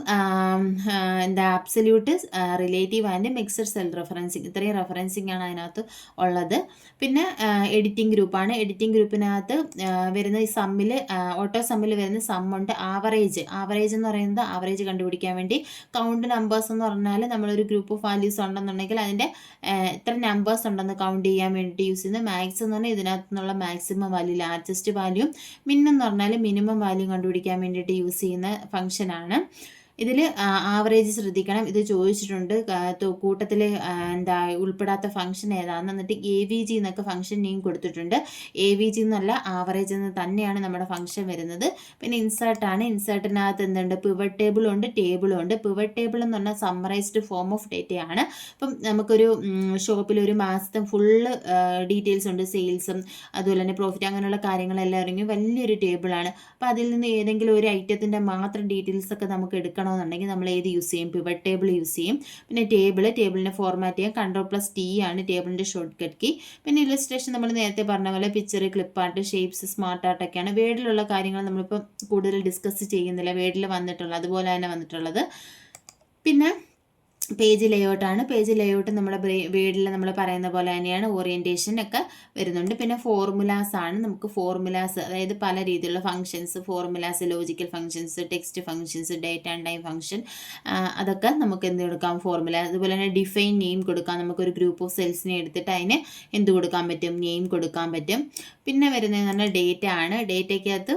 absolute, relative and mixed cell referencing, ഇത്രയും റെഫറൻസിങ് ആണ് അതിനകത്ത് ഉള്ളത്. പിന്നെ എഡിറ്റിംഗ് ഗ്രൂപ്പാണ്. എഡിറ്റിംഗ് ഗ്രൂപ്പിനകത്ത് വരുന്ന ഈ സമ്മിൽ, ഓട്ടോ സമ്മിൽ വരുന്ന സമ്മുണ്ട്. ആവറേജ് എന്ന് പറയുന്നത് ആവറേജ് കണ്ടുപിടിക്കാൻ വേണ്ടി. കൗണ്ട് നമ്പേഴ്സ് എന്ന് പറഞ്ഞാൽ നമ്മളൊരു ഗ്രൂപ്പ് ഓഫ് വാല്യൂസ് ഉണ്ടെന്നുണ്ടെങ്കിൽ അതിൻ്റെ എത്ര നമ്പേഴ്സ് ഉണ്ടെന്ന് കൗണ്ട് ചെയ്യാൻ വേണ്ടിയിട്ട് യൂസ് ചെയ്യുന്നത്. മാക്സ് എന്ന് പറഞ്ഞാൽ ഇതിനകത്ത് നിന്നുള്ള മാക്സിമം വാല്യൂ, ലാർജസ്റ്റ് വാല്യൂ. മിൻ എന്ന് പറഞ്ഞാൽ മിനിമം വാല്യൂ കണ്ടുപിടിക്കാൻ വേണ്ടിയിട്ട് യൂസ് ചെയ്യുന്ന ഫംഗ്ഷനാണ്. ഇതിൽ ആവറേജ് ശ്രദ്ധിക്കണം. ഇത് ചോദിച്ചിട്ടുണ്ട്. കൂട്ടത്തിൽ ഉൾപ്പെടാത്ത ഫംഗ്ഷൻ ഏതാണെന്ന്. എന്നിട്ട് AVG എന്നൊക്കെ ഫംഗ്ഷൻ നെയിം കൊടുത്തിട്ടുണ്ട്. AVG എന്നല്ല, ആവറേജ് എന്ന് തന്നെയാണ് നമ്മുടെ ഫംഗ്ഷൻ വരുന്നത്. പിന്നെ ഇൻസേർട്ടാണ്. ഇൻസേർട്ടിനകത്ത് എന്തുണ്ട്? പിവറ്റ് ടേബിളും ഉണ്ട്, ടേബിളും ഉണ്ട്. പിവറ്റ് ടേബിൾ എന്ന് പറഞ്ഞാൽ സമ്മറൈസ്ഡ് ഫോം ഓഫ് ഡേറ്റയാണ്. അപ്പം നമുക്കൊരു ഷോപ്പിൽ ഒരു മാസത്തെ ഫുള്ള് ഡീറ്റെയിൽസ് ഉണ്ട്, സെയിൽസും അതുപോലെ തന്നെ പ്രോഫിറ്റ്, അങ്ങനെയുള്ള കാര്യങ്ങളെല്ലാം ഇറങ്ങി വലിയൊരു ടേബിളാണ്. അപ്പോൾ അതിൽ നിന്ന് ഏതെങ്കിലും ഒരു ഐറ്റത്തിൻ്റെ മാത്രം ഡീറ്റെയിൽസ് ഒക്കെ നമുക്ക് എടുക്കണമെന്നുണ്ടെങ്കിൽ നമ്മൾ ഏത് യൂസ് ചെയ്യും? പിവറ്റ് ടേബിൾ യൂസ് ചെയ്യും. പിന്നെ ടേബിളിനെ ഫോർമാറ്റ് ചെയ്യാം. Ctrl+T ആണ് ടേബിളിൻ്റെ ഷോർട്ട് കട്ട് കീ. പിന്നെ ഇല്ലസ്ട്രേഷൻ നമ്മൾ നേരത്തെ പറഞ്ഞ പോലെ picture, clip art, shapes, smart ആർട്ടൊക്കെയാണ്. വേർഡിലുള്ള കാര്യങ്ങൾ നമ്മളിപ്പോൾ കൂടുതൽ ഡിസ്കസ് ചെയ്യുന്നില്ല. വേർഡിൽ വന്നിട്ടുള്ളത് അതുപോലെ തന്നെ വന്നിട്ടുള്ളത്. പിന്നെ പേജ് ലേഔട്ടാണ്. പേജ് ലേഔട്ട് നമ്മുടെ വേർഡിൽ നമ്മൾ പറയുന്ന പോലെ തന്നെയാണ്. ഓറിയൻറ്റേഷൻ ഒക്കെ വരുന്നുണ്ട്. പിന്നെ ഫോർമുലാസ് ആണ്. നമുക്ക് ഫോർമുലാസ്, അതായത് പല രീതിയിലുള്ള functions, formulas, logical functions, text functions, date and time function, അതൊക്കെ നമുക്ക് എന്ത് കൊടുക്കാം? ഫോർമുല. അതുപോലെ തന്നെ ഡിഫൈൻ നെയിം കൊടുക്കാം. നമുക്കൊരു ഗ്രൂപ്പ് ഓഫ് സെൽസിനെ എടുത്തിട്ട് അതിന് എന്ത് കൊടുക്കാൻ പറ്റും? നെയിം കൊടുക്കാൻ പറ്റും. പിന്നെ വരുന്നതെന്ന് പറഞ്ഞാൽ ഡേറ്റ ആണ്. ഡേറ്റയ്ക്കകത്ത്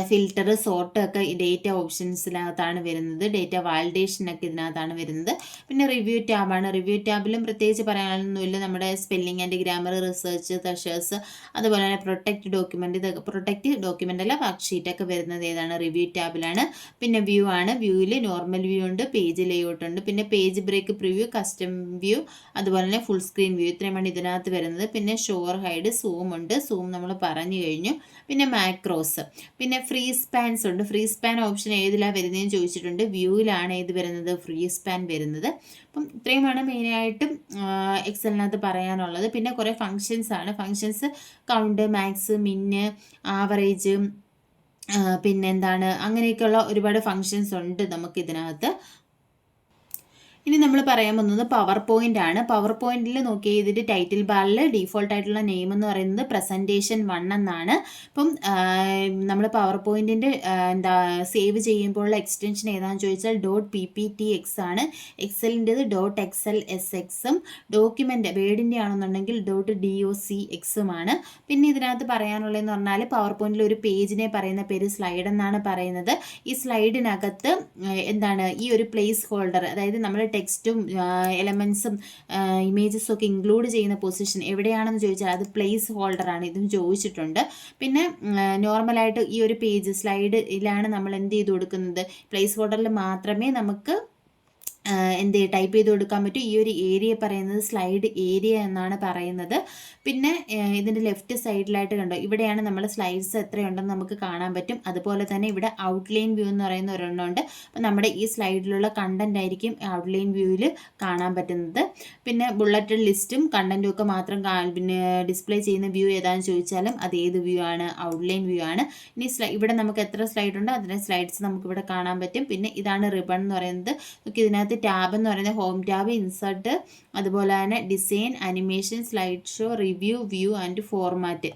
ഫിൽറ്റർ, സോർട്ട് ഒക്കെ ഈ ഡേറ്റ ഓപ്ഷൻസിനകത്താണ് വരുന്നത്. ഡേറ്റ വാലിഡേഷനൊക്കെ ഇതിനകത്താണ് വരുന്നത്. പിന്നെ റിവ്യൂ ടാബാണ്. റിവ്യൂ ടാബിലും പ്രത്യേകിച്ച് പറയാനൊന്നുമില്ല. നമ്മുടെ spelling and grammar, research, thesaurus, അതുപോലെ തന്നെ പ്രൊട്ടക്റ്റ് ഡോക്യുമെൻ്റ്, ഇതൊക്കെ പ്രൊട്ടക്റ്റ് ഡോക്യുമെൻ്റ് അല്ല, വർക്ക് ഷീറ്റൊക്കെ വരുന്നത് ഏതാണ്? റിവ്യൂ ടാബിലാണ്. പിന്നെ വ്യൂ ആണ്. വ്യൂവിൽ നോർമൽ വ്യൂ ഉണ്ട്, പേജ് ലേഔട്ട് ഉണ്ട്, പിന്നെ page break preview, custom view, അതുപോലെ തന്നെ ഫുൾ സ്ക്രീൻ വ്യൂ, ഇത്രയുമാണ് ഇതിനകത്ത് വരുന്നത്. പിന്നെ ഷോർ, ഹൈഡ്, സൂം ഉണ്ട്. സൂം നമ്മൾ പറഞ്ഞു കഴിഞ്ഞു. പിന്നെ മാക്രോസ്, പിന്നെ ഫ്രീ സ്പാൻസ് ഉണ്ട്. ഫ്രീ സ്പാൻ ഓപ്ഷൻ ഏതിലാണ് വരുന്നതെന്ന് ചോദിച്ചിട്ടുണ്ട്. വ്യൂവിലാണ് ഏത് വരുന്നത്? ഫ്രീ സ്പാൻ വരുന്നത്. അപ്പം ഇത്രയുമാണ് മെയിനായിട്ടും എക്സലിനകത്ത് പറയാനുള്ളത്. പിന്നെ കുറേ ഫങ്ഷൻസ് ആണ്. ഫങ്ഷൻസ് കൗണ്ട്, മാക്സ്, മിന്ന്, ആവറേജ്, പിന്നെന്താണ്, അങ്ങനെയൊക്കെയുള്ള ഒരുപാട് ഫങ്ഷൻസ് ഉണ്ട് നമുക്കിതിനകത്ത്. ഇനി നമ്മൾ പറയാൻ പോകുന്നത് പവർ പോയിന്റ് ആണ്. പവർ പോയിന്റിൽ നോക്കിയാൽ ഇതിൻ്റെ ടൈറ്റിൽ ബാറിൽ ഡീഫോൾട്ട് ആയിട്ടുള്ള നെയിം എന്ന് പറയുന്നത് പ്രസൻറ്റേഷൻ 1 എന്നാണ്. അപ്പം നമ്മൾ പവർ പോയിന്റിൻ്റെ സേവ് ചെയ്യുമ്പോഴുള്ള എക്സ്റ്റൻഷൻ ഏതാണെന്ന് ചോദിച്ചാൽ .pptx ആണ്. എക്സലിൻ്റെത് .xlsxും, ഡോക്യുമെൻ്റ് വേർഡിൻ്റെ ആണെന്നുണ്ടെങ്കിൽ .docx-ഉമാണ്. പിന്നെ ഇതിനകത്ത് പറയാനുള്ളതെന്ന് പറഞ്ഞാൽ പവർ പോയിന്റിൽ ഒരു പേജിനെ പറയുന്ന പേര് സ്ലൈഡ് എന്നാണ് പറയുന്നത്. ഈ സ്ലൈഡിനകത്ത് ഈ ഒരു പ്ലേസ് ഹോൾഡർ, അതായത് നമ്മൾ ടെക്സ്റ്റും എലമെൻസും ഇമേജസും ഒക്കെ ഇൻക്ലൂഡ് ചെയ്യുന്ന പൊസിഷൻ എവിടെയാണെന്ന് ചോദിച്ചാൽ അത് പ്ലേസ് ഹോൾഡറാണ്. ഇതും ചോദിച്ചിട്ടുണ്ട്. പിന്നെ നോർമലായിട്ട് ഈ ഒരു പേജ് സ്ലൈഡിലാണ് നമ്മൾ എന്ത് ചെയ്ത് കൊടുക്കുന്നത്? പ്ലേസ് ഹോൾഡറിൽ മാത്രമേ നമുക്ക് ടൈപ്പ് ചെയ്ത് കൊടുക്കാൻ പറ്റും. ഈ ഒരു ഏരിയ പറയുന്നത് സ്ലൈഡ് ഏരിയ എന്നാണ് പറയുന്നത്. പിന്നെ ഇതിൻ്റെ ലെഫ്റ്റ് സൈഡിലായിട്ട് കണ്ടോ, ഇവിടെയാണ് നമ്മൾ സ്ലൈഡ്സ് എത്രയുണ്ടെന്ന് നമുക്ക് കാണാൻ പറ്റും. അതുപോലെ തന്നെ ഇവിടെ ഔട്ട്ലൈൻ വ്യൂ എന്ന് പറയുന്ന ഒരെണ്ണമുണ്ട്. അപ്പം നമ്മുടെ ഈ സ്ലൈഡിലുള്ള കണ്ടന്റ് ആയിരിക്കും ഔട്ട്ലൈൻ വ്യൂവിൽ കാണാൻ പറ്റുന്നത്. പിന്നെ ബുള്ളറ്റഡ് ലിസ്റ്റും കണ്ടന്റും ഒക്കെ മാത്രം പിന്നെ ഡിസ്പ്ലേ ചെയ്യുന്ന വ്യൂ ഏതാണെന്ന് ചോദിച്ചാലും അത് ഏത് വ്യൂ ആണ്? ഔട്ട്ലൈൻ വ്യൂ ആണ്. ഇനി ഇവിടെ നമുക്ക് എത്ര സ്ലൈഡ് ഉണ്ടോ അതിൻ്റെ സ്ലൈഡ്സ് നമുക്കിവിടെ കാണാൻ പറ്റും. പിന്നെ ഇതാണ് റിബൺ എന്ന് പറയുന്നത്. ഇതിനകത്ത് ടാബ് എന്ന് പറയുന്നത് ഹോം ടാബ്, ഇൻസർട്ട്, അതുപോലെ തന്നെ design, animation, slide show, review, view and format,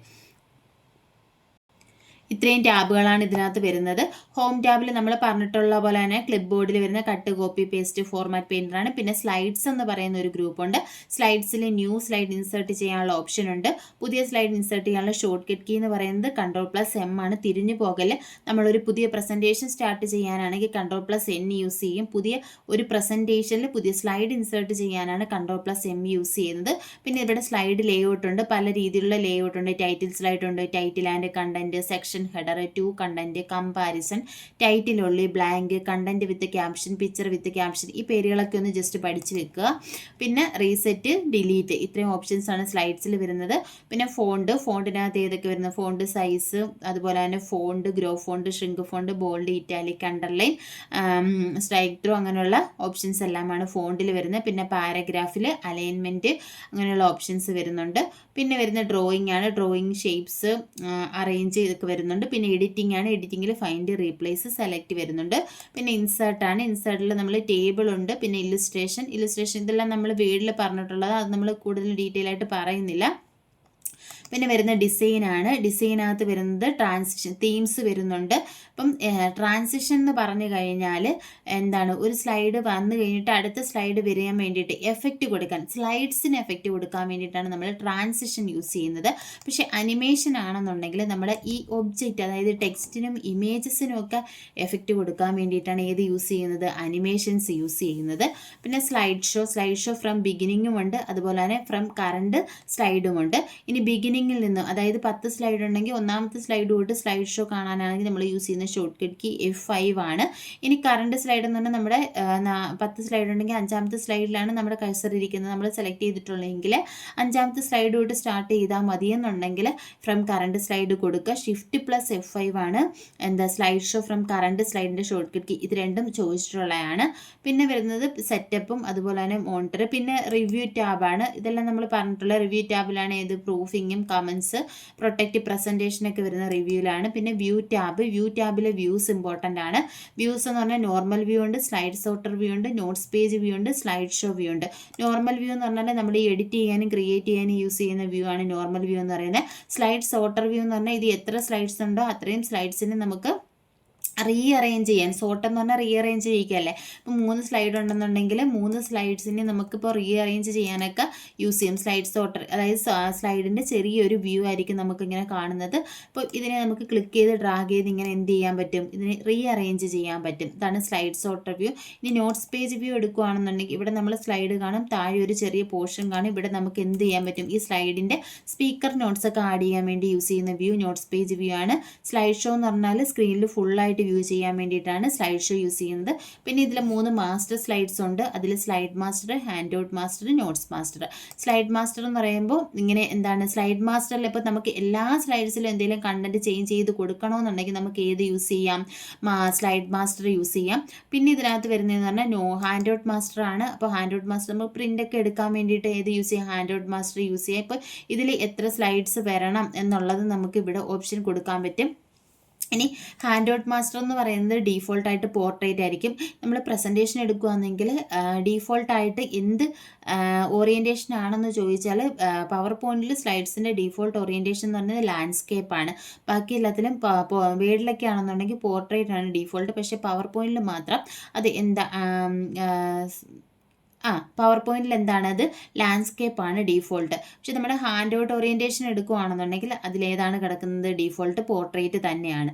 ഇത്രയും ടാബുകളാണ് ഇതിനകത്ത് വരുന്നത്. ഹോം ടാബിൽ നമ്മൾ പറഞ്ഞിട്ടുള്ള പോലെ തന്നെ ക്ലിപ്പ് ബോർഡിൽ വരുന്ന കട്ട്, കോപ്പി, പേസ്റ്റ്, ഫോർമാറ്റ് പെയിൻറ്ററാണ്. പിന്നെ സ്ലൈഡ്സ് എന്ന് പറയുന്ന ഒരു ഗ്രൂപ്പുണ്ട്. സ്ലൈഡ്സിൽ ന്യൂ സ്ലൈഡ് ഇൻസേർട്ട് ചെയ്യാനുള്ള ഓപ്ഷൻ ഉണ്ട്. പുതിയ സ്ലൈഡ് ഇൻസേർട്ട് ചെയ്യാനുള്ള ഷോർട്ട് കട്ട് കീ എന്ന് പറയുന്നത് Ctrl+M ആണ്. തിരിഞ്ഞു പോകൽ, നമ്മളൊരു പുതിയ പ്രസൻറ്റേഷൻ സ്റ്റാർട്ട് ചെയ്യാനാണെങ്കിൽ Ctrl+N യൂസ് ചെയ്യും. പുതിയ ഒരു പ്രസൻറ്റേഷനിൽ പുതിയ സ്ലൈഡ് ഇൻസേർട്ട് ചെയ്യാനാണ് Ctrl+M യൂസ് ചെയ്യുന്നത്. പിന്നെ ഇവിടെ സ്ലൈഡ് ലേഔട്ട് ഉണ്ട്. പല രീതിയിലുള്ള ലേഔട്ട് ഉണ്ട്. ടൈറ്റിൽ സ്ലൈഡ് ഉണ്ട്, title and content, section header, two content, comparison, title only, blank, content with caption, picture with caption, ഈ പേരുകളൊക്കെ ഒന്ന് ജസ്റ്റ് പഠിച്ചു വെക്കുക. പിന്നെ റീസെറ്റ്, ഡിലീറ്റ്, ഇത്രയും ഓപ്ഷൻസ് ആണ് സ്ലൈഡ്സിൽ വരുന്നത്. പിന്നെ ഫോണ്ടിനകത്ത് ഏതൊക്കെ വരുന്നത്? ഫോണ്ട് സൈസ്, അതുപോലെ തന്നെ font, grow font, shrink font, bold, italic, underline, strike through, അങ്ങനെയുള്ള ഓപ്ഷൻസ് എല്ലാമാണ് ഫോണ്ടിൽ വരുന്നത്. പിന്നെ പാരഗ്രാഫിൽ അലൈൻമെൻറ്റ്, അങ്ങനെയുള്ള ഓപ്ഷൻസ് വരുന്നുണ്ട്. പിന്നെ വരുന്ന ഡ്രോയിങ് ആണ്. ഡ്രോയിങ്, ഷേപ്സ്, അറേഞ്ച്, ഇതൊക്കെ വരുന്നുണ്ട്. പിന്നെ എഡിറ്റിംഗ് ആണ്. എഡിറ്റിങ്ങിൽ ഫൈൻഡ്, റീപ്ലേസ്, സെലക്ട് വരുന്നുണ്ട്. പിന്നെ ഇൻസേർട്ടാണ്. ഇൻസേർട്ടിൽ നമ്മൾ ടേബിൾ ഉണ്ട്. പിന്നെ ഇല്ലസ്ട്രേഷൻ ഇതെല്ലാം നമ്മൾ വേർഡിൽ പറഞ്ഞിട്ടുള്ളത്. അത് നമ്മൾ കൂടുതൽ ഡീറ്റെയിൽ ആയിട്ട് പറയുന്നില്ല. പിന്നെ വരുന്ന ഡിസൈനാണ്. ഡിസൈനകത്ത് വരുന്നത് ട്രാൻസിഷൻ തീംസ് വരുന്നുണ്ട്. അപ്പം ട്രാൻസിഷൻ എന്ന് പറഞ്ഞു കഴിഞ്ഞാൽ എന്താണ്, ഒരു സ്ലൈഡ് വന്നു കഴിഞ്ഞിട്ട് അടുത്ത സ്ലൈഡ് വരാൻ വേണ്ടിയിട്ട് എഫക്റ്റ് കൊടുക്കാൻ, സ്ലൈഡ്സിന് എഫക്റ്റ് കൊടുക്കാൻ വേണ്ടിയിട്ടാണ് നമ്മൾ ട്രാൻസിഷൻ യൂസ് ചെയ്യുന്നത്. പക്ഷേ അനിമേഷൻ ആണെന്നുണ്ടെങ്കിൽ നമ്മൾ ഈ ഒബ്ജക്റ്റ്, അതായത് ടെക്സ്റ്റിനും ഇമേജസിനും ഒക്കെ എഫക്റ്റ് കൊടുക്കാൻ വേണ്ടിയിട്ടാണ് ഏത് യൂസ് ചെയ്യുന്നത്, അനിമേഷൻസ് യൂസ് ചെയ്യുന്നത്. പിന്നെ സ്ലൈഡ് ഷോ ഫ്രം ബിഗിനിങ്ങും ഉണ്ട്, അതുപോലെ തന്നെ ഫ്രം കറണ്ട് സ്ലൈഡും ഉണ്ട്. ഇനി ബിഗിനിങ്ങിൽ നിന്ന്, അതായത് 10 സ്ലൈഡ് ഉണ്ടെങ്കിൽ ഒന്നാമത്തെ സ്ലൈഡ് തൊട്ട് സ്ലൈഡ് ഷോ കാണാനാണെങ്കിൽ നമ്മൾ യൂസ് ചെയ്യുന്ന ഷോർട്ട് കട്ട് കീ F5 ആണ്. ഇനി കറണ്ട് സ്ലൈഡ് എന്ന് പറഞ്ഞാൽ നമ്മുടെ 10 സ്ലൈഡ് ഉണ്ടെങ്കിൽ 5ാമത്തെ സ്ലൈഡിലാണ് നമ്മുടെ കഴ്സർ ഇരിക്കുന്നത്. നമ്മൾ സെലക്ട് ചെയ്തിട്ടുള്ളതെങ്കിൽ 5ാമത്തെ സ്ലൈഡ് തൊട്ട് സ്റ്റാർട്ട് ചെയ്താൽ മതിയെന്നുണ്ടെങ്കിൽ ഫ്രം കറണ്ട് സ്ലൈഡ് കൊടുക്കുക. Shift+F5 ആണ് എന്താ സ്ലൈഡ് ഷോ ഫ്രം കറണ്ട് സ്ലൈഡിൻ്റെ ഷോർട്ട് കട്ട് കീ. ഇത് രണ്ടും ചോദിച്ചിട്ടുള്ളതാണ്. പിന്നെ വരുന്നത് സെറ്റപ്പും അതുപോലെ തന്നെ മോണിറ്റർ. പിന്നെ റിവ്യൂ ടാബാണ്. ഇതെല്ലാം നമ്മൾ പറഞ്ഞിട്ടുള്ള റിവ്യൂ ടാബിലാണ് ഏത് പ്രൂഫിങ്ങും കമൻസ് പ്രൊട്ടക്റ്റ് പ്രസൻറ്റേഷനൊക്കെ വരുന്ന റിവ്യൂവിലാണ്. പിന്നെ വ്യൂ ടാബിലെ വ്യൂസ് ഇമ്പോർട്ടൻ്റ് ആണ്. വ്യൂസ് എന്ന് പറഞ്ഞാൽ നോർമൽ വ്യൂ ഉണ്ട്, സ്ലൈഡ് സോർട്ടർ വ്യൂ ഉണ്ട്, നോട്ട്സ് പേജ് വ്യൂ ഉണ്ട്, സ്ലൈഡ് ഷോ വ്യൂ ഉണ്ട്. നോർമൽ വ്യൂ എന്ന് പറഞ്ഞാൽ നമ്മൾ എഡിറ്റ് ചെയ്യാനും ക്രിയേറ്റ് ചെയ്യാനും യൂസ് ചെയ്യുന്ന വ്യൂ ആണ് നോർമൽ വ്യൂ എന്ന് പറയുന്നത്. സ്ലൈഡ് സോർട്ടർ വ്യൂ എന്ന് പറഞ്ഞാൽ ഇത് എത്ര സ്ലൈഡ്സ് ഉണ്ടോ അത്രയും സ്ലൈഡ്സിന് നമുക്ക് റീഅറേഞ്ച് ചെയ്യാൻ. സോർട്ട് എന്ന് പറഞ്ഞാൽ റീഅറേഞ്ച് ചെയ്യിക്കല്ലേ. ഇപ്പം 3 സ്ലൈഡ് ഉണ്ടെന്നുണ്ടെങ്കിൽ 3 സ്ലൈഡ്സിനെ നമുക്കിപ്പോൾ റീഅറേഞ്ച് ചെയ്യാനൊക്കെ യൂസ് ചെയ്യും. സ്ലൈഡ് സോർട്ടർ, അതായത് സ്ലൈഡിൻ്റെ ചെറിയൊരു വ്യൂ ആയിരിക്കും നമുക്കിങ്ങനെ കാണുന്നത്. അപ്പോൾ ഇതിനെ നമുക്ക് ക്ലിക്ക് ചെയ്ത് ഡ്രാഗ് ചെയ്ത് ഇങ്ങനെ എന്ത് ചെയ്യാൻ പറ്റും, ഇതിനെ റീഅറേഞ്ച് ചെയ്യാൻ പറ്റും. ഇതാണ് സ്ലൈഡ് സോർട്ടർ വ്യൂ. ഇനി നോട്ട്സ് പേജ് വ്യൂ എടുക്കുകയാണെന്നുണ്ടെങ്കിൽ ഇവിടെ നമ്മൾ സ്ലൈഡ് കാണും, താഴെ ഒരു ചെറിയ പോർഷൻ കാണും. ഇവിടെ നമുക്ക് എന്ത് ചെയ്യാൻ പറ്റും, ഈ സ്ലൈഡിൻ്റെ സ്പീക്കർ നോട്ട്സ് ഒക്കെ ആഡ് ചെയ്യാൻ വേണ്ടി യൂസ് ചെയ്യുന്ന വ്യൂ നോട്ട്സ് പേജ് വ്യൂ ആണ്. സ്ലൈഡ് ഷോ എന്ന് പറഞ്ഞാൽ സ്ക്രീനിൽ ഫുള്ളായിട്ട് വ്യൂ ചെയ്യാൻ വേണ്ടിയിട്ടാണ് സ്ലൈഡ് ഷോ യൂസ് ചെയ്യുന്നത്. പിന്നെ ഇതിൽ 3 മാസ്റ്റർ സ്ലൈഡ്സ് ഉണ്ട്. അതിൽ slide master, hand out master, notes master. Slide master എന്ന് പറയുമ്പോൾ ഇങ്ങനെ എന്താണ്, സ്ലൈഡ് മാസ്റ്ററിൽ ഇപ്പോൾ നമുക്ക് എല്ലാ സ്ലൈഡ്സിലും എന്തെങ്കിലും കണ്ടന്റ് ചേഞ്ച് ചെയ്ത് കൊടുക്കണമെന്നുണ്ടെങ്കിൽ നമുക്ക് ഏത് യൂസ് ചെയ്യാം, സ്ലൈഡ് മാസ്റ്റർ യൂസ് ചെയ്യാം. പിന്നെ ഇതിനകത്ത് വരുന്നതെന്ന് പറഞ്ഞാൽ ഹാൻഡ് ഔട്ട് മാസ്റ്റർ ആണ്. അപ്പോൾ ഹാൻഡ് ഔട്ട് മാസ്റ്റർ നമ്മൾ പ്രിൻ്റൊക്കെ എടുക്കാൻ വേണ്ടിയിട്ട് ഏത് യൂസ് ചെയ്യാം, ഹാൻഡ് ഔട്ട് മാസ്റ്റർ യൂസ് ചെയ്യാം. ഇപ്പോൾ ഇതിൽ എത്ര സ്ലൈഡ്സ് വരണം എന്നുള്ളത് നമുക്ക് ഇവിടെ ഓപ്ഷൻ കൊടുക്കാൻ പറ്റും. ഇനി ഹാൻഡ് ഔട്ട് മാസ്റ്റർ എന്ന് പറയുന്നത് ഡീഫോൾട്ടായിട്ട് പോർട്രേറ്റ് ആയിരിക്കും. നമ്മൾ പ്രസൻറ്റേഷൻ എടുക്കുകയാണെങ്കിൽ ഡീഫോൾട്ടായിട്ട് എന്ത് ഓറിയൻറ്റേഷൻ ആണെന്ന് ചോദിച്ചാൽ പവർ പോയിന്റിൽ സ്ലൈഡ്സിൻ്റെ ഡീഫോൾട്ട് ഓറിയൻറ്റേഷൻ എന്ന് പറയുന്നത് ലാൻഡ്സ്കേപ്പാണ്. ബാക്കി എല്ലാത്തിലും വേർഡിലൊക്കെ ആണെന്നുണ്ടെങ്കിൽ പോർട്രേറ്റ് ആണ് ഡീഫോൾട്ട്. പക്ഷേ പവർ പോയിന്റിൽ മാത്രം അത് എന്താ പവർ പോയിന്റിൽ എന്താണ്, അത് ലാൻഡ്സ്കേപ്പാണ് ഡീഫോൾട്ട്. പക്ഷെ നമ്മുടെ ഹാൻഡ് ഔട്ട് ഓറിയൻറ്റേഷൻ എടുക്കുകയാണെന്നുണ്ടെങ്കിൽ അതിലേതാണ് കിടക്കുന്നത്, ഡീഫോൾട്ട് പോർട്രേറ്റ് തന്നെയാണ്.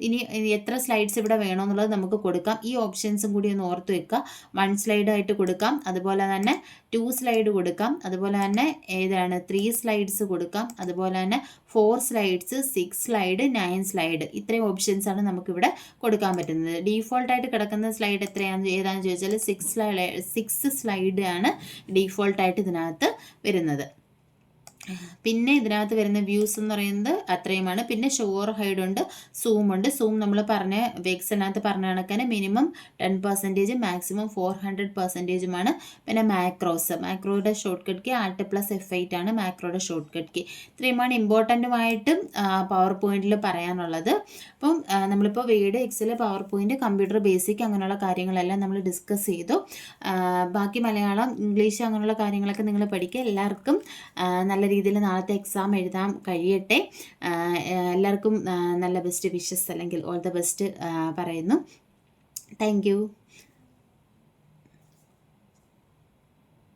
ഇനി എത്ര സ്ലൈഡ്സ് ഇവിടെ വേണമെന്നുള്ളത് നമുക്ക് കൊടുക്കാം. ഈ ഓപ്ഷൻസും കൂടി ഒന്ന് ഓർത്ത് വെക്കുക. 1 സ്ലൈഡായിട്ട് കൊടുക്കാം, അതുപോലെ തന്നെ 2 സ്ലൈഡ് കൊടുക്കാം, അതുപോലെ തന്നെ ഏതാണ് 3 സ്ലൈഡ്സ് കൊടുക്കാം, അതുപോലെ തന്നെ 4 സ്ലൈഡ്സ്, 6 സ്ലൈഡ്, 9 സ്ലൈഡ്. ഇത്രയും ഓപ്ഷൻസാണ് നമുക്കിവിടെ കൊടുക്കാൻ പറ്റുന്നത്. ഡീഫോൾട്ടായിട്ട് കിടക്കുന്ന സ്ലൈഡ് ഏതാണെന്ന് ചോദിച്ചാൽ 6 സ്ലൈഡ് ആണ് ഡീഫോൾട്ടായിട്ട് ഇതിനകത്ത് വരുന്നത്. പിന്നെ ഇതിനകത്ത് വരുന്ന വ്യൂസ് എന്ന് പറയുന്നത് അത്രയുമാണ്. പിന്നെ ഷോ ഓർ ഹൈഡ് ഉണ്ട്, സൂം ഉണ്ട്. സൂം നമ്മൾ പറഞ്ഞ വെക്സിനകത്ത് പറഞ്ഞ കണക്കിന് മിനിമം 10%, മാക്സിമം 400%. പിന്നെ മാക്രോയുടെ ഷോർട്ട് കട്ട് കീ Alt+F8 ആണ് മാക്രോയുടെ ഷോർട്ട് കട്ട് കീ. ഇത്രയുമാണ് ഇമ്പോർട്ടൻറ്റുമായിട്ടും പവർ പോയിന്റിൽ പറയാനുള്ളത്. അപ്പം നമ്മളിപ്പോൾ Word, Excel, power point, computer basic അങ്ങനെയുള്ള കാര്യങ്ങളെല്ലാം നമ്മൾ ഡിസ്കസ് ചെയ്തു. ബാക്കി മലയാളം, ഇംഗ്ലീഷ് അങ്ങനെയുള്ള കാര്യങ്ങളൊക്കെ നിങ്ങൾ പഠിക്കുക. എല്ലാവർക്കും നല്ല രീതിയിൽ നാളത്തെ എക്സാം എഴുതാൻ കഴിയട്ടെ. എല്ലാവർക്കും നല്ല ബെസ്റ്റ് വിഷസ് അല്ലെങ്കിൽ ഓൾ ദ ബെസ്റ്റ് പറയുന്നു. Thank you.